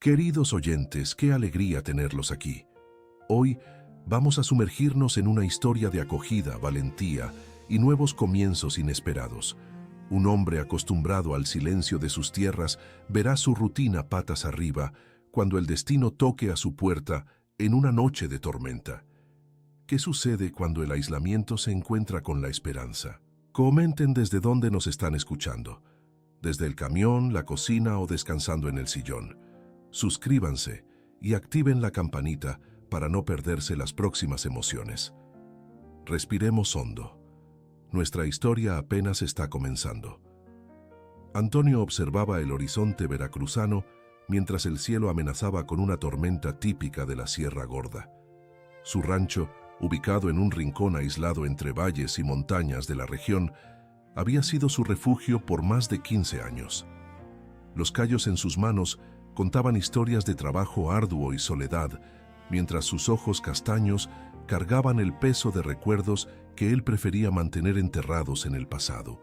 Queridos oyentes, qué alegría tenerlos aquí. Hoy vamos a sumergirnos en una historia de acogida, valentía y nuevos comienzos inesperados. Un hombre acostumbrado al silencio de sus tierras verá su rutina patas arriba cuando el destino toque a su puerta en una noche de tormenta. ¿Qué sucede cuando el aislamiento se encuentra con la esperanza? Comenten desde dónde nos están escuchando. Desde el camión, la cocina o descansando en el sillón. Suscríbanse y activen la campanita para no perderse las próximas emociones. Respiremos hondo. Nuestra historia apenas está comenzando. Antonio observaba el horizonte veracruzano mientras el cielo amenazaba con una tormenta típica de la Sierra Gorda. Su rancho, ubicado en un rincón aislado entre valles y montañas de la región, había sido su refugio por más de 15 años. Los callos en sus manos contaban historias de trabajo arduo y soledad, mientras sus ojos castaños cargaban el peso de recuerdos que él prefería mantener enterrados en el pasado.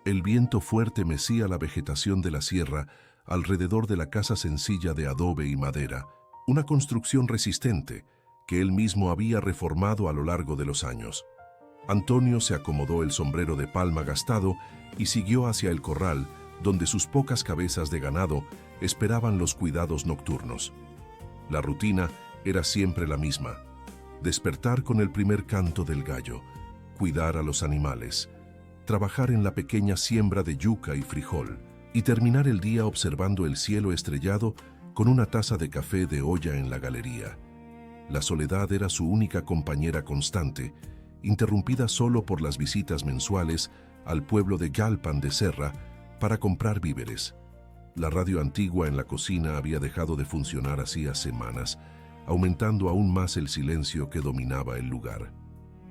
El viento fuerte mecía la vegetación de la sierra alrededor de la casa sencilla de adobe y madera, una construcción resistente que él mismo había reformado a lo largo de los años. Antonio se acomodó el sombrero de palma gastado y siguió hacia el corral, donde sus pocas cabezas de ganado esperaban los cuidados nocturnos. La rutina era siempre la misma: despertar con el primer canto del gallo, cuidar a los animales, trabajar en la pequeña siembra de yuca y frijol, y terminar el día observando el cielo estrellado con una taza de café de olla en la galería. La soledad era su única compañera constante, interrumpida solo por las visitas mensuales al pueblo de Galpan de Serra para comprar víveres. La radio antigua en la cocina había dejado de funcionar hacía semanas, aumentando aún más el silencio que dominaba el lugar.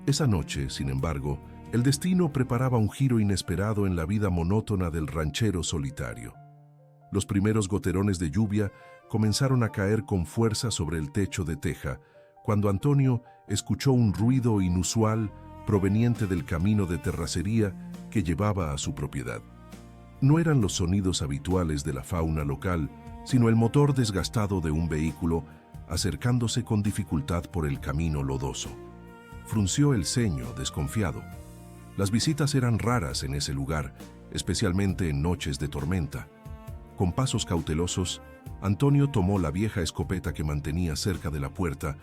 Esa noche, sin embargo, el destino preparaba un giro inesperado en la vida monótona del ranchero solitario. Los primeros goterones de lluvia comenzaron a caer con fuerza sobre el techo de teja, cuando Antonio escuchó un ruido inusual proveniente del camino de terracería que llevaba a su propiedad. No eran los sonidos habituales de la fauna local, sino el motor desgastado de un vehículo acercándose con dificultad por el camino lodoso. Frunció el ceño, desconfiado. Las visitas eran raras en ese lugar, especialmente en noches de tormenta. Con pasos cautelosos, Antonio tomó la vieja escopeta que mantenía cerca de la puerta,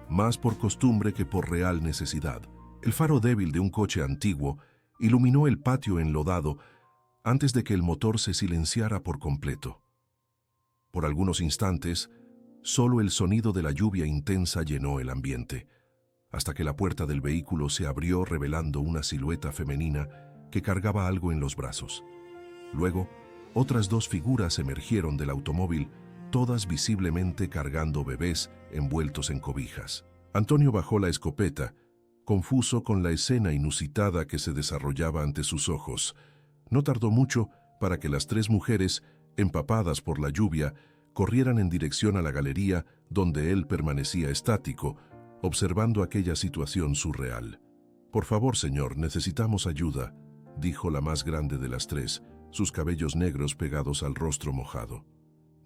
más por costumbre que por real necesidad. El faro débil de un coche antiguo iluminó el patio enlodado antes de que el motor se silenciara por completo. Por algunos instantes, solo el sonido de la lluvia intensa llenó el ambiente, hasta que la puerta del vehículo se abrió revelando una silueta femenina que cargaba algo en los brazos. Luego, otras dos figuras emergieron del automóvil, todas visiblemente cargando bebés envueltos en cobijas. Antonio bajó la escopeta, confuso con la escena inusitada que se desarrollaba ante sus ojos. No tardó mucho para que las tres mujeres, empapadas por la lluvia, corrieran en dirección a la galería donde él permanecía estático, observando aquella situación surreal. «Por favor, señor, necesitamos ayuda», dijo la más grande de las tres, sus cabellos negros pegados al rostro mojado.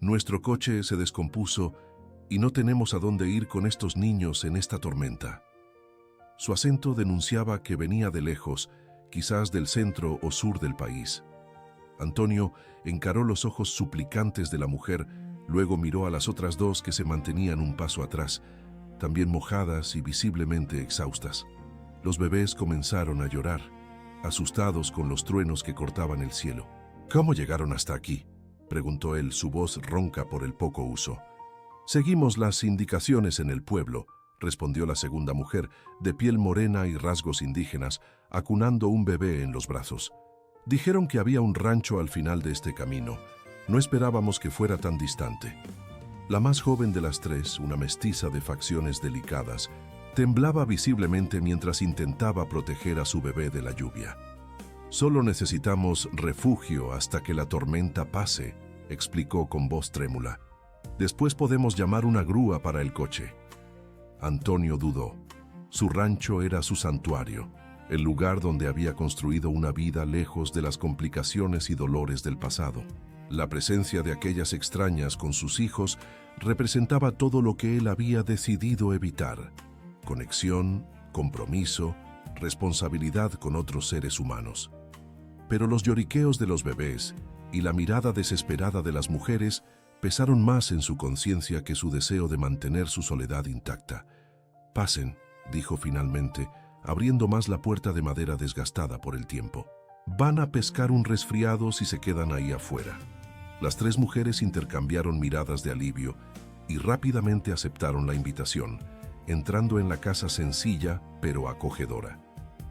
«Nuestro coche se descompuso y no tenemos a dónde ir con estos niños en esta tormenta». Su acento denunciaba que venía de lejos, quizás del centro o sur del país. Antonio encaró los ojos suplicantes de la mujer, luego miró a las otras dos que se mantenían un paso atrás, también mojadas y visiblemente exhaustas. Los bebés comenzaron a llorar, asustados con los truenos que cortaban el cielo. «¿Cómo llegaron hasta aquí?», preguntó él, su voz ronca por el poco uso. «Seguimos las indicaciones en el pueblo», respondió la segunda mujer, de piel morena y rasgos indígenas, acunando un bebé en los brazos. «Dijeron que había un rancho al final de este camino. No esperábamos que fuera tan distante». La más joven de las tres, una mestiza de facciones delicadas, temblaba visiblemente mientras intentaba proteger a su bebé de la lluvia. «Solo necesitamos refugio hasta que la tormenta pase», explicó con voz trémula. «Después podemos llamar una grúa para el coche». Antonio dudó. Su rancho era su santuario, el lugar donde había construido una vida lejos de las complicaciones y dolores del pasado. La presencia de aquellas extrañas con sus hijos representaba todo lo que él había decidido evitar: conexión, compromiso, responsabilidad con otros seres humanos. Pero los lloriqueos de los bebés y la mirada desesperada de las mujeres pesaron más en su conciencia que su deseo de mantener su soledad intacta. «Pasen», dijo finalmente, abriendo más la puerta de madera desgastada por el tiempo. «Van a pescar un resfriado si se quedan ahí afuera». Las tres mujeres intercambiaron miradas de alivio y rápidamente aceptaron la invitación, entrando en la casa sencilla pero acogedora.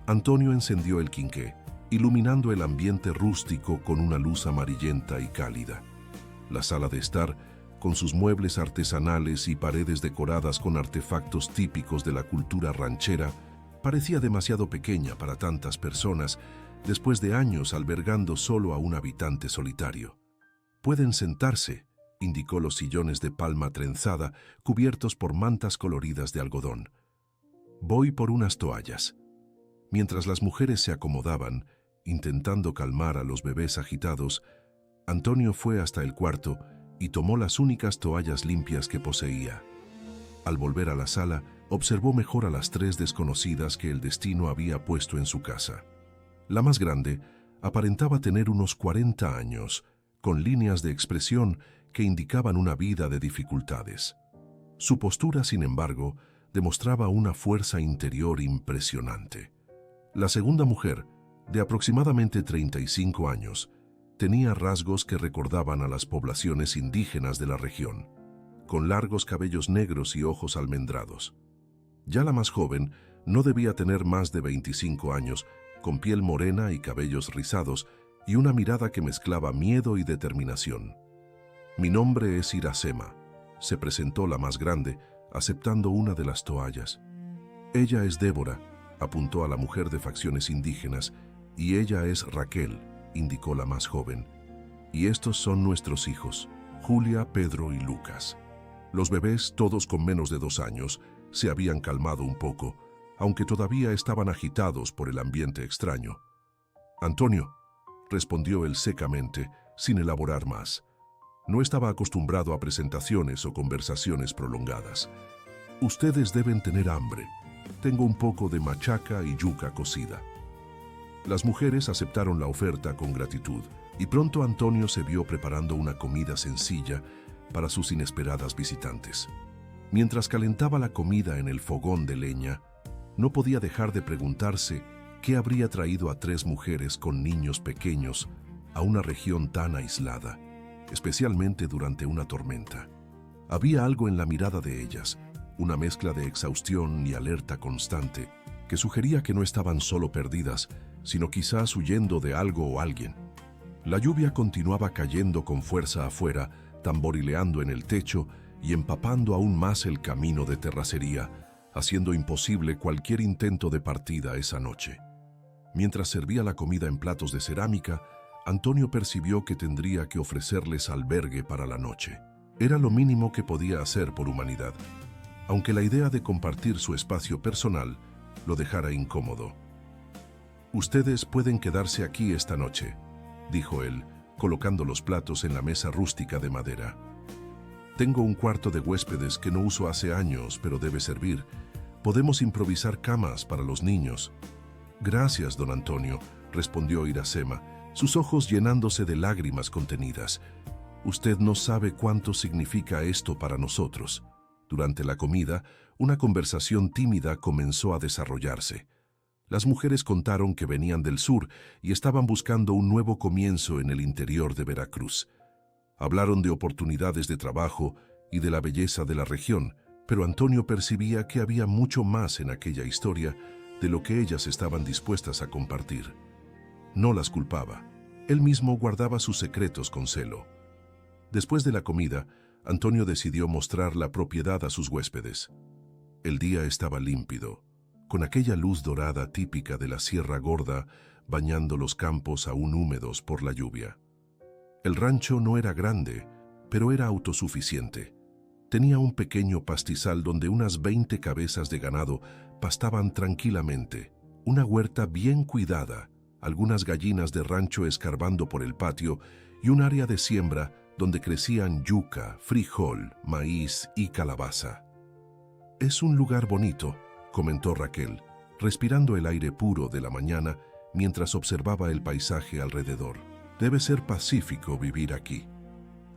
Antonio encendió el quinqué, iluminando el ambiente rústico con una luz amarillenta y cálida. La sala de estar, con sus muebles artesanales y paredes decoradas con artefactos típicos de la cultura ranchera, parecía demasiado pequeña para tantas personas, después de años albergando solo a un habitante solitario. «Pueden sentarse», indicó los sillones de palma trenzada, cubiertos por mantas coloridas de algodón. «Voy por unas toallas». Mientras las mujeres se acomodaban, intentando calmar a los bebés agitados, Antonio fue hasta el cuarto y tomó las únicas toallas limpias que poseía. Al volver a la sala, observó mejor a las tres desconocidas que el destino había puesto en su casa. La más grande aparentaba tener unos 40 años, con líneas de expresión que indicaban una vida de dificultades. Su postura, sin embargo, demostraba una fuerza interior impresionante. La segunda mujer, de aproximadamente 35 años, tenía rasgos que recordaban a las poblaciones indígenas de la región, con largos cabellos negros y ojos almendrados. Ya la más joven no debía tener más de 25 años, con piel morena y cabellos rizados, y una mirada que mezclaba miedo y determinación. «Mi nombre es Iracema», se presentó la más grande, aceptando una de las toallas. «Ella es Débora», apuntó a la mujer de facciones indígenas, «y ella es Raquel», indicó la más joven. «Y estos son nuestros hijos, Julia, Pedro y Lucas». Los bebés, todos con menos de 2 años, se habían calmado un poco, aunque todavía estaban agitados por el ambiente extraño. «Antonio», respondió él secamente, sin elaborar más. No estaba acostumbrado a presentaciones o conversaciones prolongadas. «Ustedes deben tener hambre. Tengo un poco de machaca y yuca cocida». Las mujeres aceptaron la oferta con gratitud, y pronto Antonio se vio preparando una comida sencilla para sus inesperadas visitantes. Mientras calentaba la comida en el fogón de leña, no podía dejar de preguntarse qué habría traído a 3 mujeres con niños pequeños a una región tan aislada, especialmente durante una tormenta. Había algo en la mirada de ellas, una mezcla de exhaustión y alerta constante, que sugería que no estaban solo perdidas, sino quizás huyendo de algo o alguien. La lluvia continuaba cayendo con fuerza afuera, tamborileando en el techo y empapando aún más el camino de terracería, haciendo imposible cualquier intento de partida esa noche. Mientras servía la comida en platos de cerámica, Antonio percibió que tendría que ofrecerles albergue para la noche. Era lo mínimo que podía hacer por humanidad, aunque la idea de compartir su espacio personal lo dejara incómodo. «Ustedes pueden quedarse aquí esta noche», dijo él, colocando los platos en la mesa rústica de madera. «Tengo un cuarto de huéspedes que no uso hace años, pero debe servir. Podemos improvisar camas para los niños». «Gracias, don Antonio», respondió Iracema, sus ojos llenándose de lágrimas contenidas. «Usted no sabe cuánto significa esto para nosotros». Durante la comida, una conversación tímida comenzó a desarrollarse. Las mujeres contaron que venían del sur y estaban buscando un nuevo comienzo en el interior de Veracruz. Hablaron de oportunidades de trabajo y de la belleza de la región, pero Antonio percibía que había mucho más en aquella historia de lo que ellas estaban dispuestas a compartir. No las culpaba. Él mismo guardaba sus secretos con celo. Después de la comida, Antonio decidió mostrar la propiedad a sus huéspedes. El día estaba límpido, con aquella luz dorada típica de la Sierra Gorda bañando los campos aún húmedos por la lluvia. El rancho no era grande, pero era autosuficiente. Tenía un pequeño pastizal donde unas 20 cabezas de ganado pastaban tranquilamente, una huerta bien cuidada, algunas gallinas de rancho escarbando por el patio y un área de siembra donde crecían yuca, frijol, maíz y calabaza. «Es un lugar bonito», comentó Raquel, respirando el aire puro de la mañana mientras observaba el paisaje alrededor. «Debe ser pacífico vivir aquí».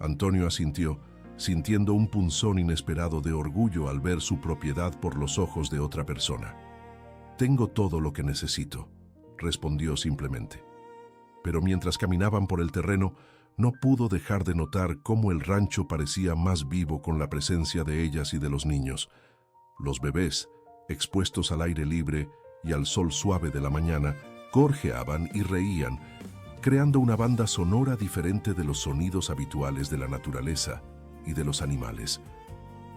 Antonio asintió, sintiendo un punzón inesperado de orgullo al ver su propiedad por los ojos de otra persona. «Tengo todo lo que necesito», respondió simplemente. Pero mientras caminaban por el terreno, no pudo dejar de notar cómo el rancho parecía más vivo con la presencia de ellas y de los niños. Los bebés, expuestos al aire libre y al sol suave de la mañana, gorjeaban y reían, creando una banda sonora diferente de los sonidos habituales de la naturaleza y de los animales.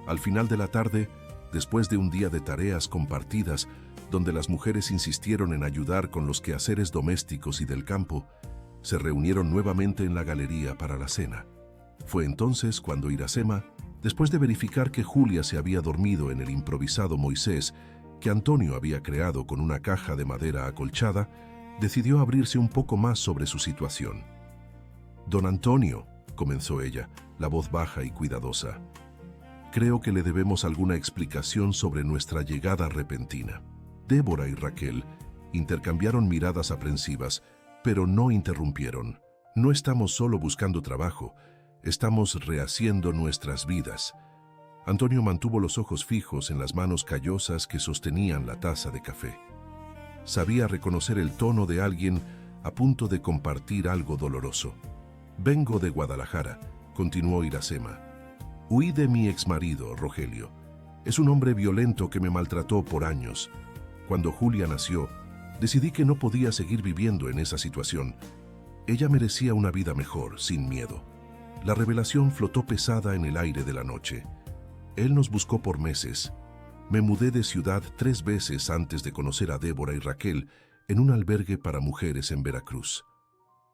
Al final de la tarde, después de un día de tareas compartidas, donde las mujeres insistieron en ayudar con los quehaceres domésticos y del campo, se reunieron nuevamente en la galería para la cena. Fue entonces cuando Iracema, después de verificar que Julia se había dormido en el improvisado Moisés que Antonio había creado con una caja de madera acolchada, decidió abrirse un poco más sobre su situación. «Don Antonio», comenzó ella, la voz baja y cuidadosa, «creo que le debemos alguna explicación sobre nuestra llegada repentina». Débora y Raquel intercambiaron miradas aprensivas, pero no interrumpieron. «No estamos solo buscando trabajo, estamos rehaciendo nuestras vidas». Antonio mantuvo los ojos fijos en las manos callosas que sostenían la taza de café. Sabía reconocer el tono de alguien a punto de compartir algo doloroso. «Vengo de Guadalajara», continuó Iracema. «Huí de mi exmarido, Rogelio. Es un hombre violento que me maltrató por años. Cuando Julia nació, decidí que no podía seguir viviendo en esa situación. Ella merecía una vida mejor, sin miedo». La revelación flotó pesada en el aire de la noche. Él nos buscó por meses. Me mudé de ciudad 3 veces antes de conocer a Débora y Raquel en un albergue para mujeres en Veracruz.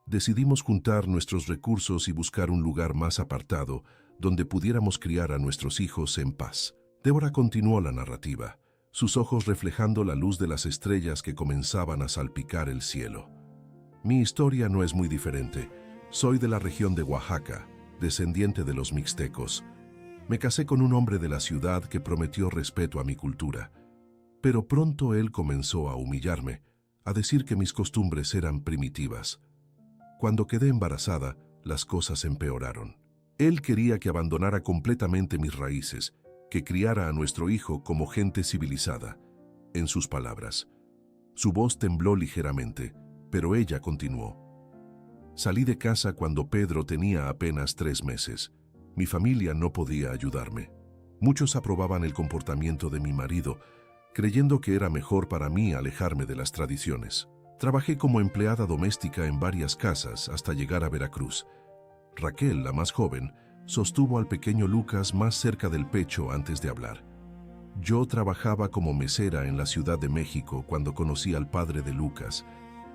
Decidimos juntar nuestros recursos y buscar un lugar más apartado donde pudiéramos criar a nuestros hijos en paz. Débora continuó la narrativa, sus ojos reflejando la luz de las estrellas que comenzaban a salpicar el cielo. «Mi historia no es muy diferente. Soy de la región de Oaxaca, descendiente de los mixtecos. Me casé con un hombre de la ciudad que prometió respeto a mi cultura. Pero pronto él comenzó a humillarme, a decir que mis costumbres eran primitivas. Cuando quedé embarazada, las cosas empeoraron. Él quería que abandonara completamente mis raíces, que criara a nuestro hijo como gente civilizada». En sus palabras. Su voz tembló ligeramente, pero ella continuó. «Salí de casa cuando Pedro tenía apenas 3 meses. Mi familia no podía ayudarme. Muchos aprobaban el comportamiento de mi marido, creyendo que era mejor para mí alejarme de las tradiciones. Trabajé como empleada doméstica en varias casas hasta llegar a Veracruz. Raquel, la más joven, sostuvo al pequeño Lucas más cerca del pecho antes de hablar. Yo trabajaba como mesera en la Ciudad de México cuando conocí al padre de Lucas.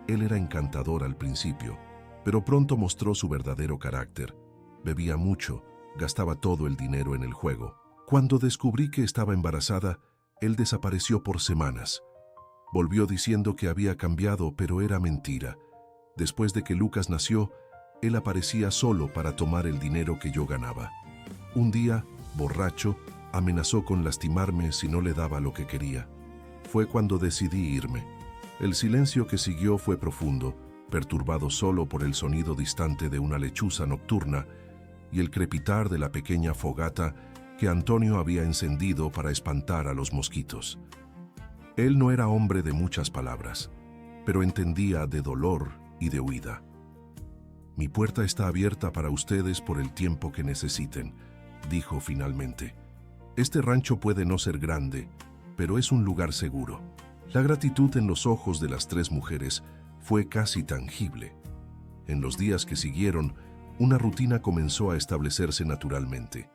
Él era encantador al principio, pero pronto mostró su verdadero carácter. Bebía mucho, gastaba todo el dinero en el juego. Cuando descubrí que estaba embarazada, él desapareció por semanas. Volvió diciendo que había cambiado, pero era mentira. Después de que Lucas nació, él aparecía solo para tomar el dinero que yo ganaba. Un día, borracho, amenazó con lastimarme si no le daba lo que quería. Fue cuando decidí irme. El silencio que siguió fue profundo, perturbado solo por el sonido distante de una lechuza nocturna y el crepitar de la pequeña fogata que Antonio había encendido para espantar a los mosquitos. Él no era hombre de muchas palabras, pero entendía de dolor y de huida. «Mi puerta está abierta para ustedes por el tiempo que necesiten», dijo finalmente. «Este rancho puede no ser grande, pero es un lugar seguro». La gratitud en los ojos de las 3 mujeres fue casi tangible. En los días que siguieron, una rutina comenzó a establecerse naturalmente.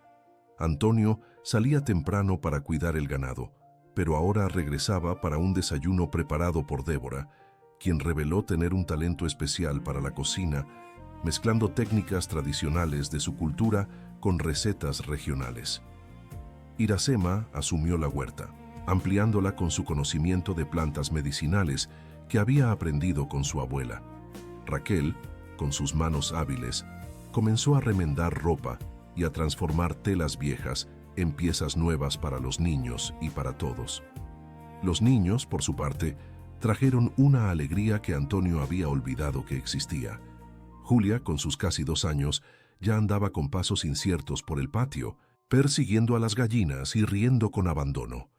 Antonio salía temprano para cuidar el ganado, pero ahora regresaba para un desayuno preparado por Débora, quien reveló tener un talento especial para la cocina, mezclando técnicas tradicionales de su cultura con recetas regionales. Iracema asumió la huerta, ampliándola con su conocimiento de plantas medicinales que había aprendido con su abuela. Raquel, con sus manos hábiles, comenzó a remendar ropa y a transformar telas viejas en piezas nuevas para los niños y para todos. Los niños, por su parte, trajeron una alegría que Antonio había olvidado que existía. Julia, con sus casi 2 años, ya andaba con pasos inciertos por el patio, persiguiendo a las gallinas y riendo con abandono.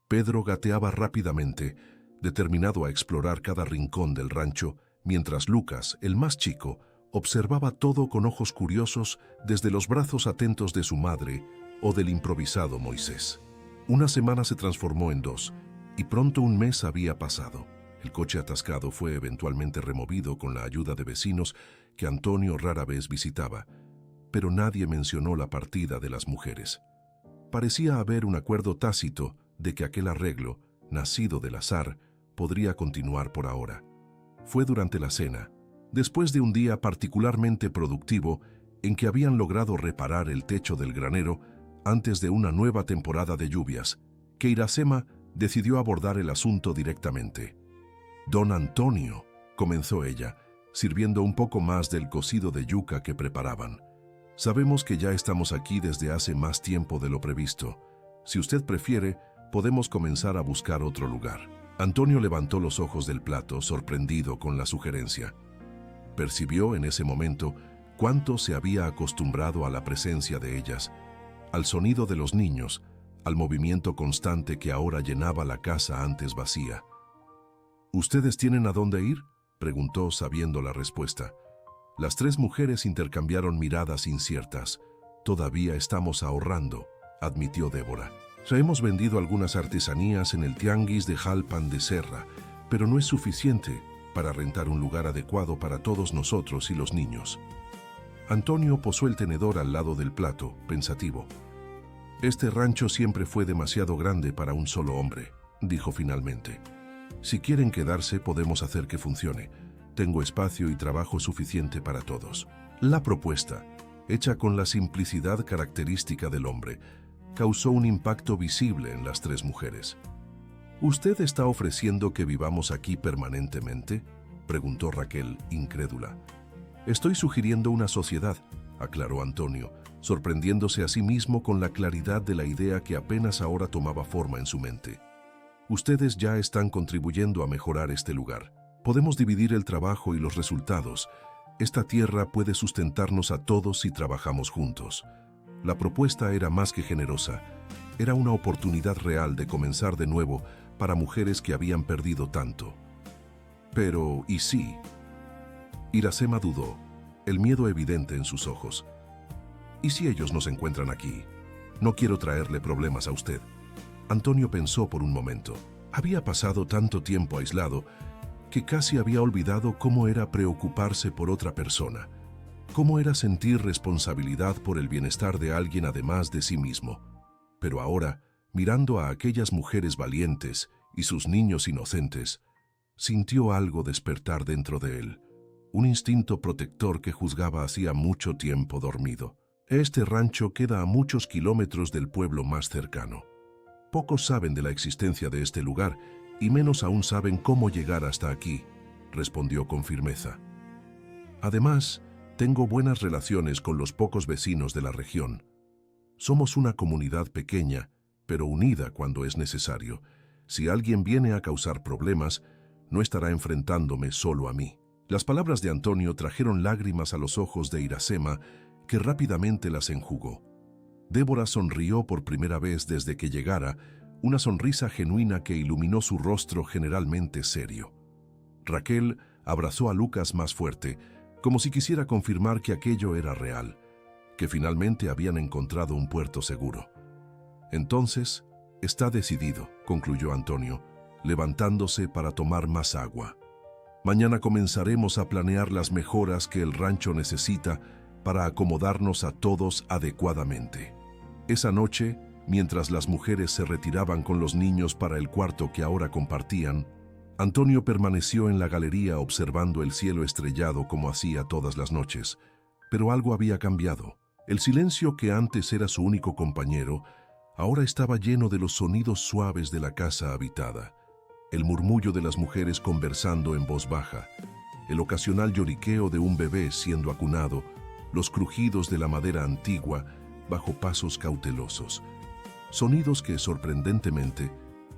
Pedro gateaba rápidamente, determinado a explorar cada rincón del rancho, mientras Lucas, el más chico, observaba todo con ojos curiosos desde los brazos atentos de su madre o del improvisado Moisés. Una semana se transformó en 2, y pronto un mes había pasado. El coche atascado fue eventualmente removido con la ayuda de vecinos que Antonio rara vez visitaba, pero nadie mencionó la partida de las mujeres. Parecía haber un acuerdo tácito de que aquel arreglo, nacido del azar, podría continuar por ahora. Fue durante la cena, después de un día particularmente productivo en que habían logrado reparar el techo del granero antes de una nueva temporada de lluvias, que Iracema decidió abordar el asunto directamente. «Don Antonio», comenzó ella, sirviendo un poco más del cocido de yuca que preparaban. «Sabemos que ya estamos aquí desde hace más tiempo de lo previsto. Si usted prefiere, podemos comenzar a buscar otro lugar». Antonio levantó los ojos del plato, sorprendido con la sugerencia. Percibió en ese momento cuánto se había acostumbrado a la presencia de ellas, al sonido de los niños, al movimiento constante que ahora llenaba la casa antes vacía. «¿Ustedes tienen a dónde ir?», preguntó sabiendo la respuesta. Las 3 mujeres intercambiaron miradas inciertas. «Todavía estamos ahorrando», admitió Débora. «Hemos vendido algunas artesanías en el tianguis de Jalpan de Serra, pero no es suficiente para rentar un lugar adecuado para todos nosotros y los niños». Antonio posó el tenedor al lado del plato, pensativo. «Este rancho siempre fue demasiado grande para un solo hombre», dijo finalmente. «Si quieren quedarse, podemos hacer que funcione. Tengo espacio y trabajo suficiente para todos». La propuesta, hecha con la simplicidad característica del hombre, causó un impacto visible en las 3 mujeres. «¿Usted está ofreciendo que vivamos aquí permanentemente?», preguntó Raquel, incrédula. «Estoy sugiriendo una sociedad», aclaró Antonio, sorprendiéndose a sí mismo con la claridad de la idea que apenas ahora tomaba forma en su mente. «Ustedes ya están contribuyendo a mejorar este lugar. Podemos dividir el trabajo y los resultados. Esta tierra puede sustentarnos a todos si trabajamos juntos». La propuesta era más que generosa. Era una oportunidad real de comenzar de nuevo para mujeres que habían perdido tanto. Pero, ¿y sí? Iracema dudó, el miedo evidente en sus ojos. «¿Y si ellos nos encuentran aquí? No quiero traerle problemas a usted». Antonio pensó por un momento. Había pasado tanto tiempo aislado que casi había olvidado cómo era preocuparse por otra persona, cómo era sentir responsabilidad por el bienestar de alguien además de sí mismo. Pero ahora, mirando a aquellas mujeres valientes y sus niños inocentes, sintió algo despertar dentro de él, un instinto protector que juzgaba hacía mucho tiempo dormido. Este rancho queda a muchos kilómetros del pueblo más cercano. Pocos saben de la existencia de este lugar y menos aún saben cómo llegar hasta aquí, respondió con firmeza. Además, tengo buenas relaciones con los pocos vecinos de la región. Somos una comunidad pequeña, pero unida cuando es necesario. Si alguien viene a causar problemas, no estará enfrentándome solo a mí». Las palabras de Antonio trajeron lágrimas a los ojos de Iracema, que rápidamente las enjugó. Débora sonrió por primera vez desde que llegara, una sonrisa genuina que iluminó su rostro generalmente serio. Raquel abrazó a Lucas más fuerte, como si quisiera confirmar que aquello era real, que finalmente habían encontrado un puerto seguro. «Entonces, está decidido», concluyó Antonio, levantándose para tomar más agua. «Mañana comenzaremos a planear las mejoras que el rancho necesita para acomodarnos a todos adecuadamente». Esa noche, mientras las mujeres se retiraban con los niños para el cuarto que ahora compartían, Antonio permaneció en la galería observando el cielo estrellado como hacía todas las noches. Pero algo había cambiado. El silencio que antes era su único compañero, ahora estaba lleno de los sonidos suaves de la casa habitada. El murmullo de las mujeres conversando en voz baja, el ocasional lloriqueo de un bebé siendo acunado, los crujidos de la madera antigua bajo pasos cautelosos. Sonidos que, sorprendentemente,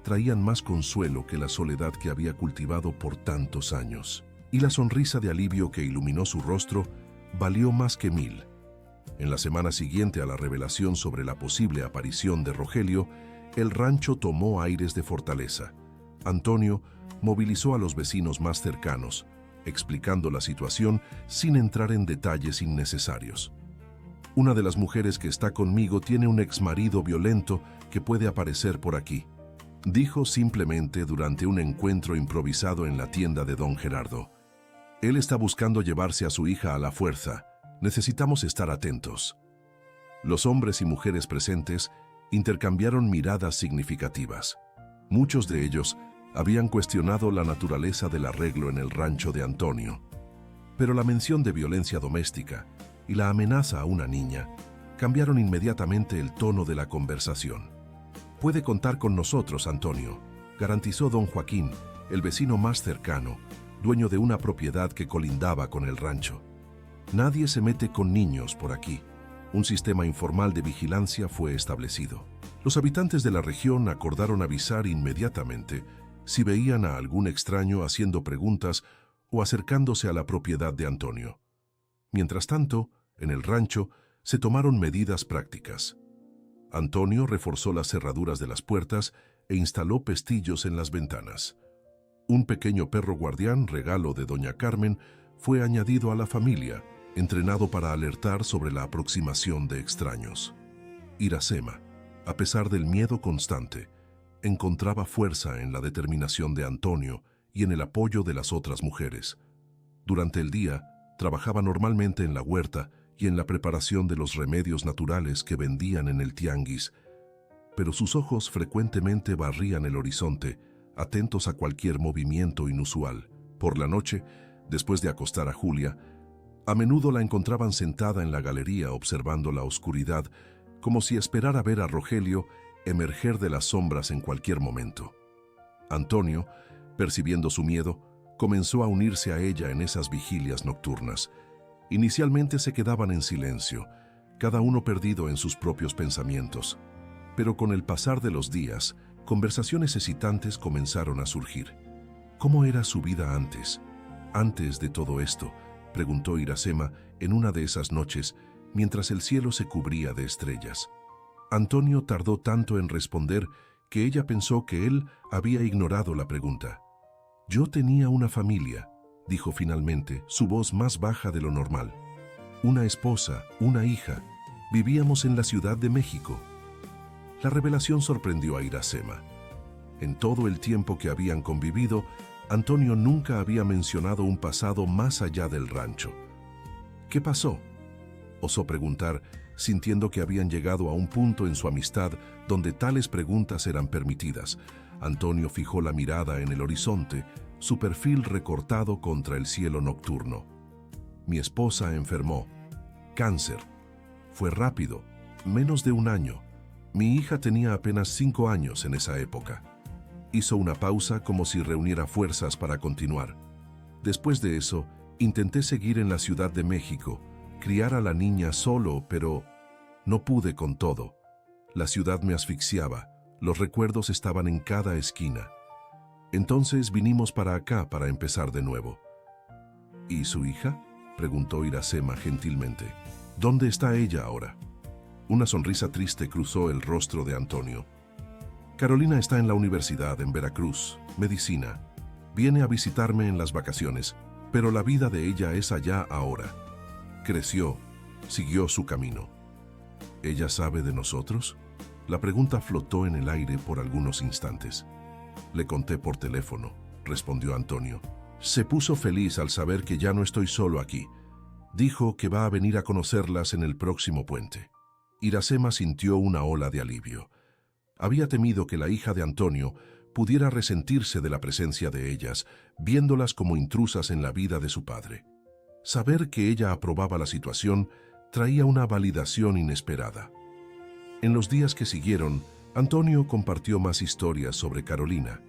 traían más consuelo que la soledad que había cultivado por tantos años. Y la sonrisa de alivio que iluminó su rostro valió más que 1000. En la semana siguiente a la revelación sobre la posible aparición de Rogelio, el rancho tomó aires de fortaleza. Antonio movilizó a los vecinos más cercanos, explicando la situación sin entrar en detalles innecesarios. Una de las mujeres que está conmigo tiene un exmarido violento que puede aparecer por aquí, dijo simplemente durante un encuentro improvisado en la tienda de don Gerardo. Él está buscando llevarse a su hija a la fuerza. Necesitamos estar atentos. Los hombres y mujeres presentes intercambiaron miradas significativas. Muchos de ellos habían cuestionado la naturaleza del arreglo en el rancho de Antonio. Pero la mención de violencia doméstica y la amenaza a una niña cambiaron inmediatamente el tono de la conversación. Puede contar con nosotros, Antonio, garantizó don Joaquín, el vecino más cercano, dueño de una propiedad que colindaba con el rancho. Nadie se mete con niños por aquí. Un sistema informal de vigilancia fue establecido. Los habitantes de la región acordaron avisar inmediatamente si veían a algún extraño haciendo preguntas o acercándose a la propiedad de Antonio. Mientras tanto, en el rancho se tomaron medidas prácticas. Antonio reforzó las cerraduras de las puertas e instaló pestillos en las ventanas. Un pequeño perro guardián, regalo de doña Carmen, fue añadido a la familia, entrenado para alertar sobre la aproximación de extraños. Iracema, a pesar del miedo constante, encontraba fuerza en la determinación de Antonio y en el apoyo de las otras mujeres. Durante el día, trabajaba normalmente en la huerta y en la preparación de los remedios naturales que vendían en el tianguis, pero sus ojos frecuentemente barrían el horizonte, atentos a cualquier movimiento inusual. Por la noche, después de acostar a Julia, a menudo la encontraban sentada en la galería observando la oscuridad, como si esperara ver a Rogelio emerger de las sombras en cualquier momento. Antonio, percibiendo su miedo, comenzó a unirse a ella en esas vigilias nocturnas. Inicialmente se quedaban en silencio, cada uno perdido en sus propios pensamientos. Pero con el pasar de los días, conversaciones excitantes comenzaron a surgir. ¿Cómo era su vida antes? Antes de todo esto, preguntó Iracema en una de esas noches, mientras el cielo se cubría de estrellas. Antonio tardó tanto en responder que ella pensó que él había ignorado la pregunta. Yo tenía una familia, dijo finalmente, su voz más baja de lo normal. Una esposa, una hija. Vivíamos en la Ciudad de México. La revelación sorprendió a Iracema. En todo el tiempo que habían convivido, Antonio nunca había mencionado un pasado más allá del rancho. ¿Qué pasó?, osó preguntar, sintiendo que habían llegado a un punto en su amistad donde tales preguntas eran permitidas. Antonio fijó la mirada en el horizonte, su perfil recortado contra el cielo nocturno. Mi esposa enfermó. Cáncer. Fue rápido, menos de 1 año. Mi hija tenía apenas 5 años en esa época. Hizo una pausa como si reuniera fuerzas para continuar. Después de eso, intenté seguir en la Ciudad de México, criar a la niña solo, pero no pude con todo. La ciudad me asfixiaba, los recuerdos estaban en cada esquina. Entonces vinimos para acá para empezar de nuevo. ¿Y su hija?, preguntó Iracema gentilmente. ¿Dónde está ella ahora? Una sonrisa triste cruzó el rostro de Antonio. Carolina está en la universidad en Veracruz, medicina. Viene a visitarme en las vacaciones, pero la vida de ella es allá ahora. Creció, siguió su camino. ¿Ella sabe de nosotros? La pregunta flotó en el aire por algunos instantes. Le conté por teléfono, respondió Antonio. Se puso feliz al saber que ya no estoy solo aquí. Dijo que va a venir a conocerlas en el próximo puente. Iracema sintió una ola de alivio. Había temido que la hija de Antonio pudiera resentirse de la presencia de ellas, viéndolas como intrusas en la vida de su padre. Saber que ella aprobaba la situación traía una validación inesperada. En los días que siguieron, Antonio compartió más historias sobre Carolina,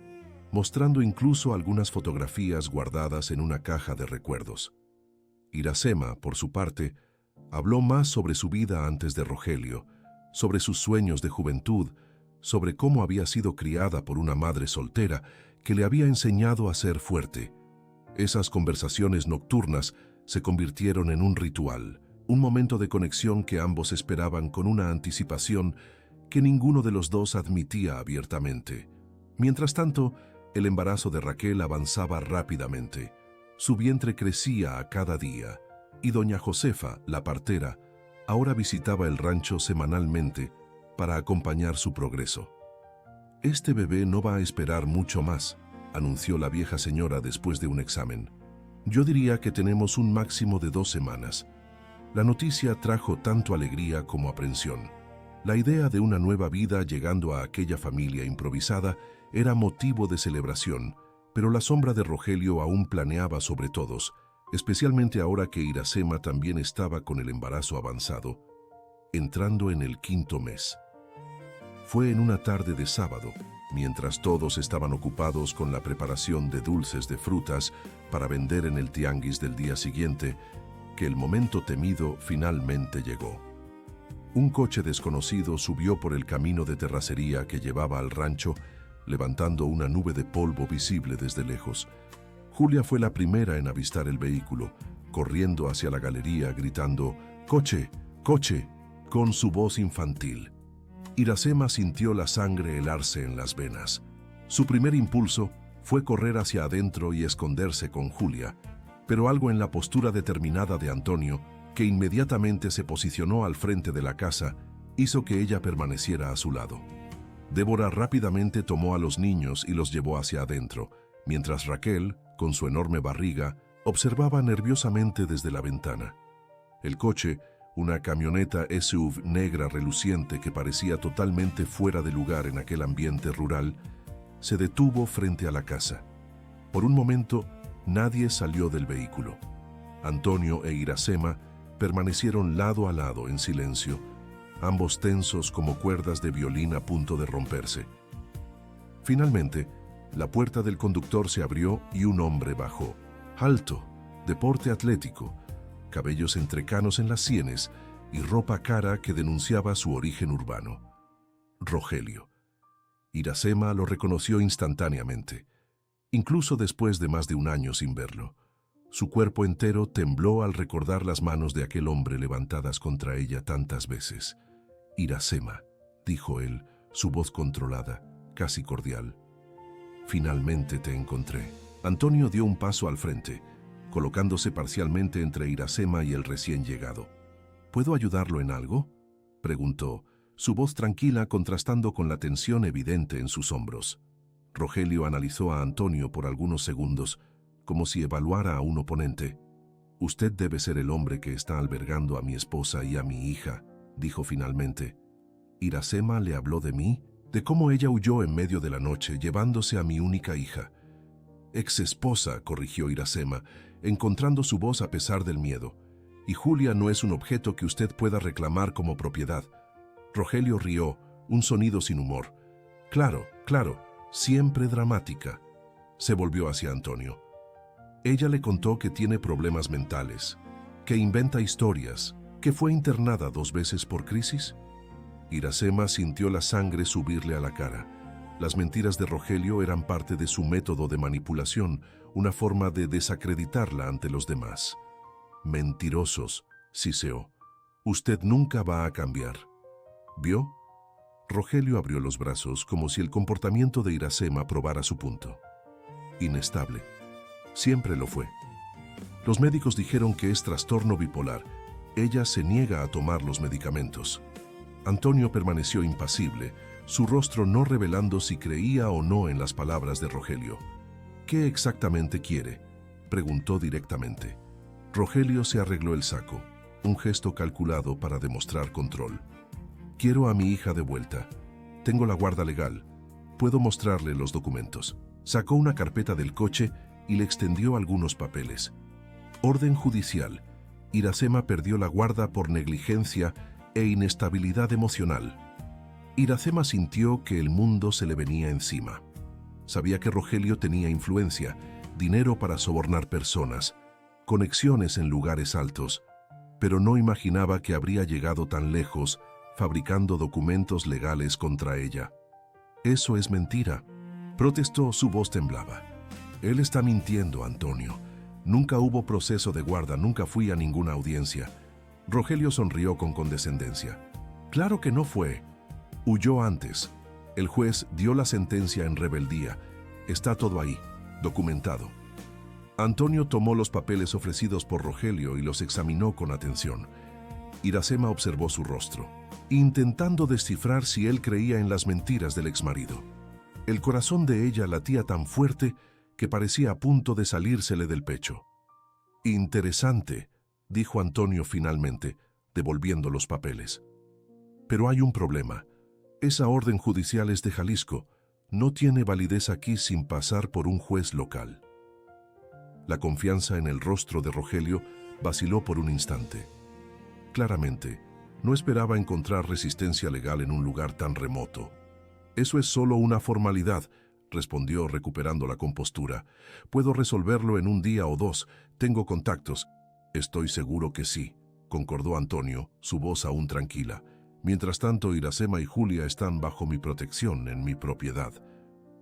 mostrando incluso algunas fotografías guardadas en una caja de recuerdos. Iracema, por su parte, Habló más sobre su vida antes de Rogelio, sobre sus sueños de juventud, sobre cómo había sido criada por una madre soltera que le había enseñado a ser fuerte. Esas conversaciones nocturnas se convirtieron en un ritual, un momento de conexión que ambos esperaban con una anticipación que ninguno de los dos admitía abiertamente. Mientras tanto, el embarazo de Raquel avanzaba rápidamente. Su vientre crecía a cada día, y doña Josefa, la partera, ahora visitaba el rancho semanalmente para acompañar su progreso. «Este bebé no va a esperar mucho más», anunció la vieja señora después de un examen. «Yo diría que tenemos un máximo de 2 semanas». La noticia trajo tanto alegría como aprensión. La idea de una nueva vida llegando a aquella familia improvisada era motivo de celebración, pero la sombra de Rogelio aún planeaba sobre todos, especialmente ahora que Iracema también estaba con el embarazo avanzado, entrando en el 5.º mes. Fue en una tarde de sábado, mientras todos estaban ocupados con la preparación de dulces de frutas para vender en el tianguis del día siguiente, que el momento temido finalmente llegó. Un coche desconocido subió por el camino de terracería que llevaba al rancho, levantando una nube de polvo visible desde lejos. Julia fue la primera en avistar el vehículo, corriendo hacia la galería gritando «¡Coche! ¡Coche!» con su voz infantil. Iracema sintió la sangre helarse en las venas. Su primer impulso fue correr hacia adentro y esconderse con Julia, pero algo en la postura determinada de Antonio, que inmediatamente se posicionó al frente de la casa, hizo que ella permaneciera a su lado. Débora rápidamente tomó a los niños y los llevó hacia adentro, mientras Raquel, con su enorme barriga, observaba nerviosamente desde la ventana. El coche, una camioneta SUV negra reluciente que parecía totalmente fuera de lugar en aquel ambiente rural, se detuvo frente a la casa. Por un momento, nadie salió del vehículo. Antonio e Iracema permanecieron lado a lado en silencio, ambos tensos como cuerdas de violín a punto de romperse. Finalmente, la puerta del conductor se abrió y un hombre bajó. Alto, de porte atlético, cabellos entrecanos en las sienes y ropa cara que denunciaba su origen urbano. Rogelio. Iracema lo reconoció instantáneamente, incluso después de más de un año sin verlo. Su cuerpo entero tembló al recordar las manos de aquel hombre levantadas contra ella tantas veces. «Iracema», dijo él, su voz controlada, casi cordial. «Finalmente te encontré». Antonio dio un paso al frente, colocándose parcialmente entre Iracema y el recién llegado. «¿Puedo ayudarlo en algo?», preguntó, su voz tranquila contrastando con la tensión evidente en sus hombros. Rogelio analizó a Antonio por algunos segundos, como si evaluara a un oponente. «Usted debe ser el hombre que está albergando a mi esposa y a mi hija», dijo finalmente. «Iracema le habló de mí, de cómo ella huyó en medio de la noche llevándose a mi única hija». «Ex esposa», corrigió Iracema, encontrando su voz a pesar del miedo. «Y Julia no es un objeto que usted pueda reclamar como propiedad». Rogelio rió, un sonido sin humor. «Claro, claro, siempre dramática». Se volvió hacia Antonio. «Ella le contó que tiene problemas mentales, que inventa historias, que fue internada 2 veces por crisis». Iracema sintió la sangre subirle a la cara. Las mentiras de Rogelio eran parte de su método de manipulación, una forma de desacreditarla ante los demás. «Mentirosos», siseó. «Usted nunca va a cambiar». ¿Vio? Rogelio abrió los brazos como si el comportamiento de Iracema probara su punto. Inestable. Siempre lo fue. Los médicos dijeron que es trastorno bipolar. Ella se niega a tomar los medicamentos. Antonio permaneció impasible, su rostro no revelando si creía o no en las palabras de Rogelio. «¿Qué exactamente quiere?», preguntó directamente. Rogelio se arregló el saco, un gesto calculado para demostrar control. «Quiero a mi hija de vuelta. Tengo la guarda legal. Puedo mostrarle los documentos». Sacó una carpeta del coche y le extendió algunos papeles. «Orden judicial. Iracema perdió la guarda por negligencia e inestabilidad emocional». Iracema sintió que el mundo se le venía encima. Sabía que Rogelio tenía influencia, dinero para sobornar personas, conexiones en lugares altos. pero no imaginaba que habría llegado tan lejos fabricando documentos legales contra ella. «Eso es mentira», protestó, su voz temblaba. «Él está mintiendo, Antonio. Nunca hubo proceso de guarda, nunca fui a ninguna audiencia». Rogelio sonrió con condescendencia. «Claro que no fue. Huyó antes. El juez dio la sentencia en rebeldía. Está todo ahí, documentado». Antonio tomó los papeles ofrecidos por Rogelio y los examinó con atención. Iracema observó su rostro, intentando descifrar si él creía en las mentiras del exmarido. El corazón de ella latía tan fuerte que parecía a punto de salírsele del pecho. «Interesante», dijo Antonio finalmente, devolviendo los papeles. «Pero hay un problema. Esa orden judicial es de Jalisco. No tiene validez aquí sin pasar por un juez local». La confianza en el rostro de Rogelio vaciló por un instante. Claramente, no esperaba encontrar resistencia legal en un lugar tan remoto. «Eso es solo una formalidad», respondió recuperando la compostura. «Puedo resolverlo en un día o dos. Tengo contactos». «Estoy seguro que sí», concordó Antonio, su voz aún tranquila. «Mientras tanto, Iracema y Julia están bajo mi protección, en mi propiedad».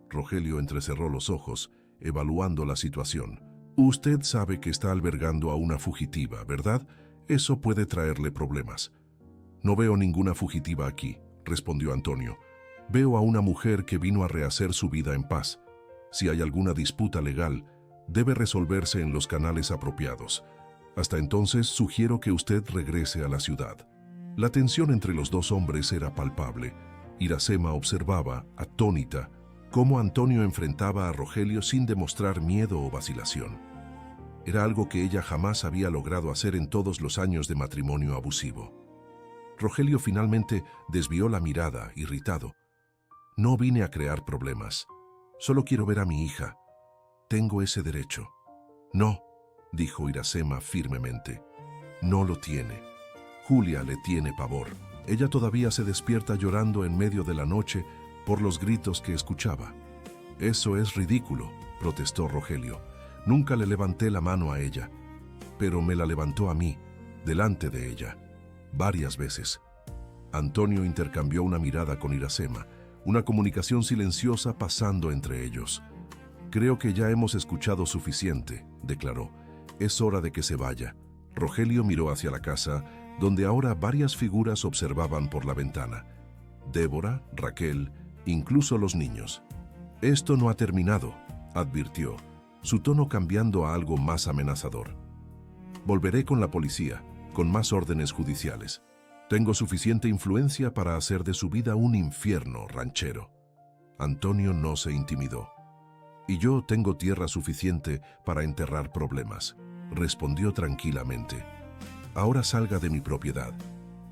Rogelio entrecerró los ojos, evaluando la situación. «Usted sabe que está albergando a una fugitiva, ¿verdad? Eso puede traerle problemas». «No veo ninguna fugitiva aquí», respondió Antonio. «Veo a una mujer que vino a rehacer su vida en paz. Si hay alguna disputa legal, debe resolverse en los canales apropiados. Hasta entonces, sugiero que usted regrese a la ciudad». La tensión entre los dos hombres era palpable. Iracema observaba, atónita, cómo Antonio enfrentaba a Rogelio sin demostrar miedo o vacilación. Era algo que ella jamás había logrado hacer en todos los años de matrimonio abusivo. Rogelio finalmente desvió la mirada, irritado. «No vine a crear problemas. Solo quiero ver a mi hija. Tengo ese derecho». «No», dijo Iracema firmemente. «No lo tiene. Julia le tiene pavor. Ella todavía se despierta llorando en medio de la noche por los gritos que escuchaba». «Eso es ridículo», protestó Rogelio. «Nunca le levanté la mano a ella, pero me la levantó a mí, delante de ella, varias veces». Antonio intercambió una mirada con Iracema, una comunicación silenciosa pasando entre ellos. «Creo que ya hemos escuchado suficiente», declaró. «Es hora de que se vaya». Rogelio miró hacia la casa, donde ahora varias figuras observaban por la ventana. Débora, Raquel, incluso los niños. «Esto no ha terminado», advirtió, su tono cambiando a algo más amenazador. «Volveré con la policía, con más órdenes judiciales. Tengo suficiente influencia para hacer de su vida un infierno ranchero». Antonio no se intimidó. «Y yo tengo tierra suficiente para enterrar problemas», respondió tranquilamente. «Ahora salga de mi propiedad».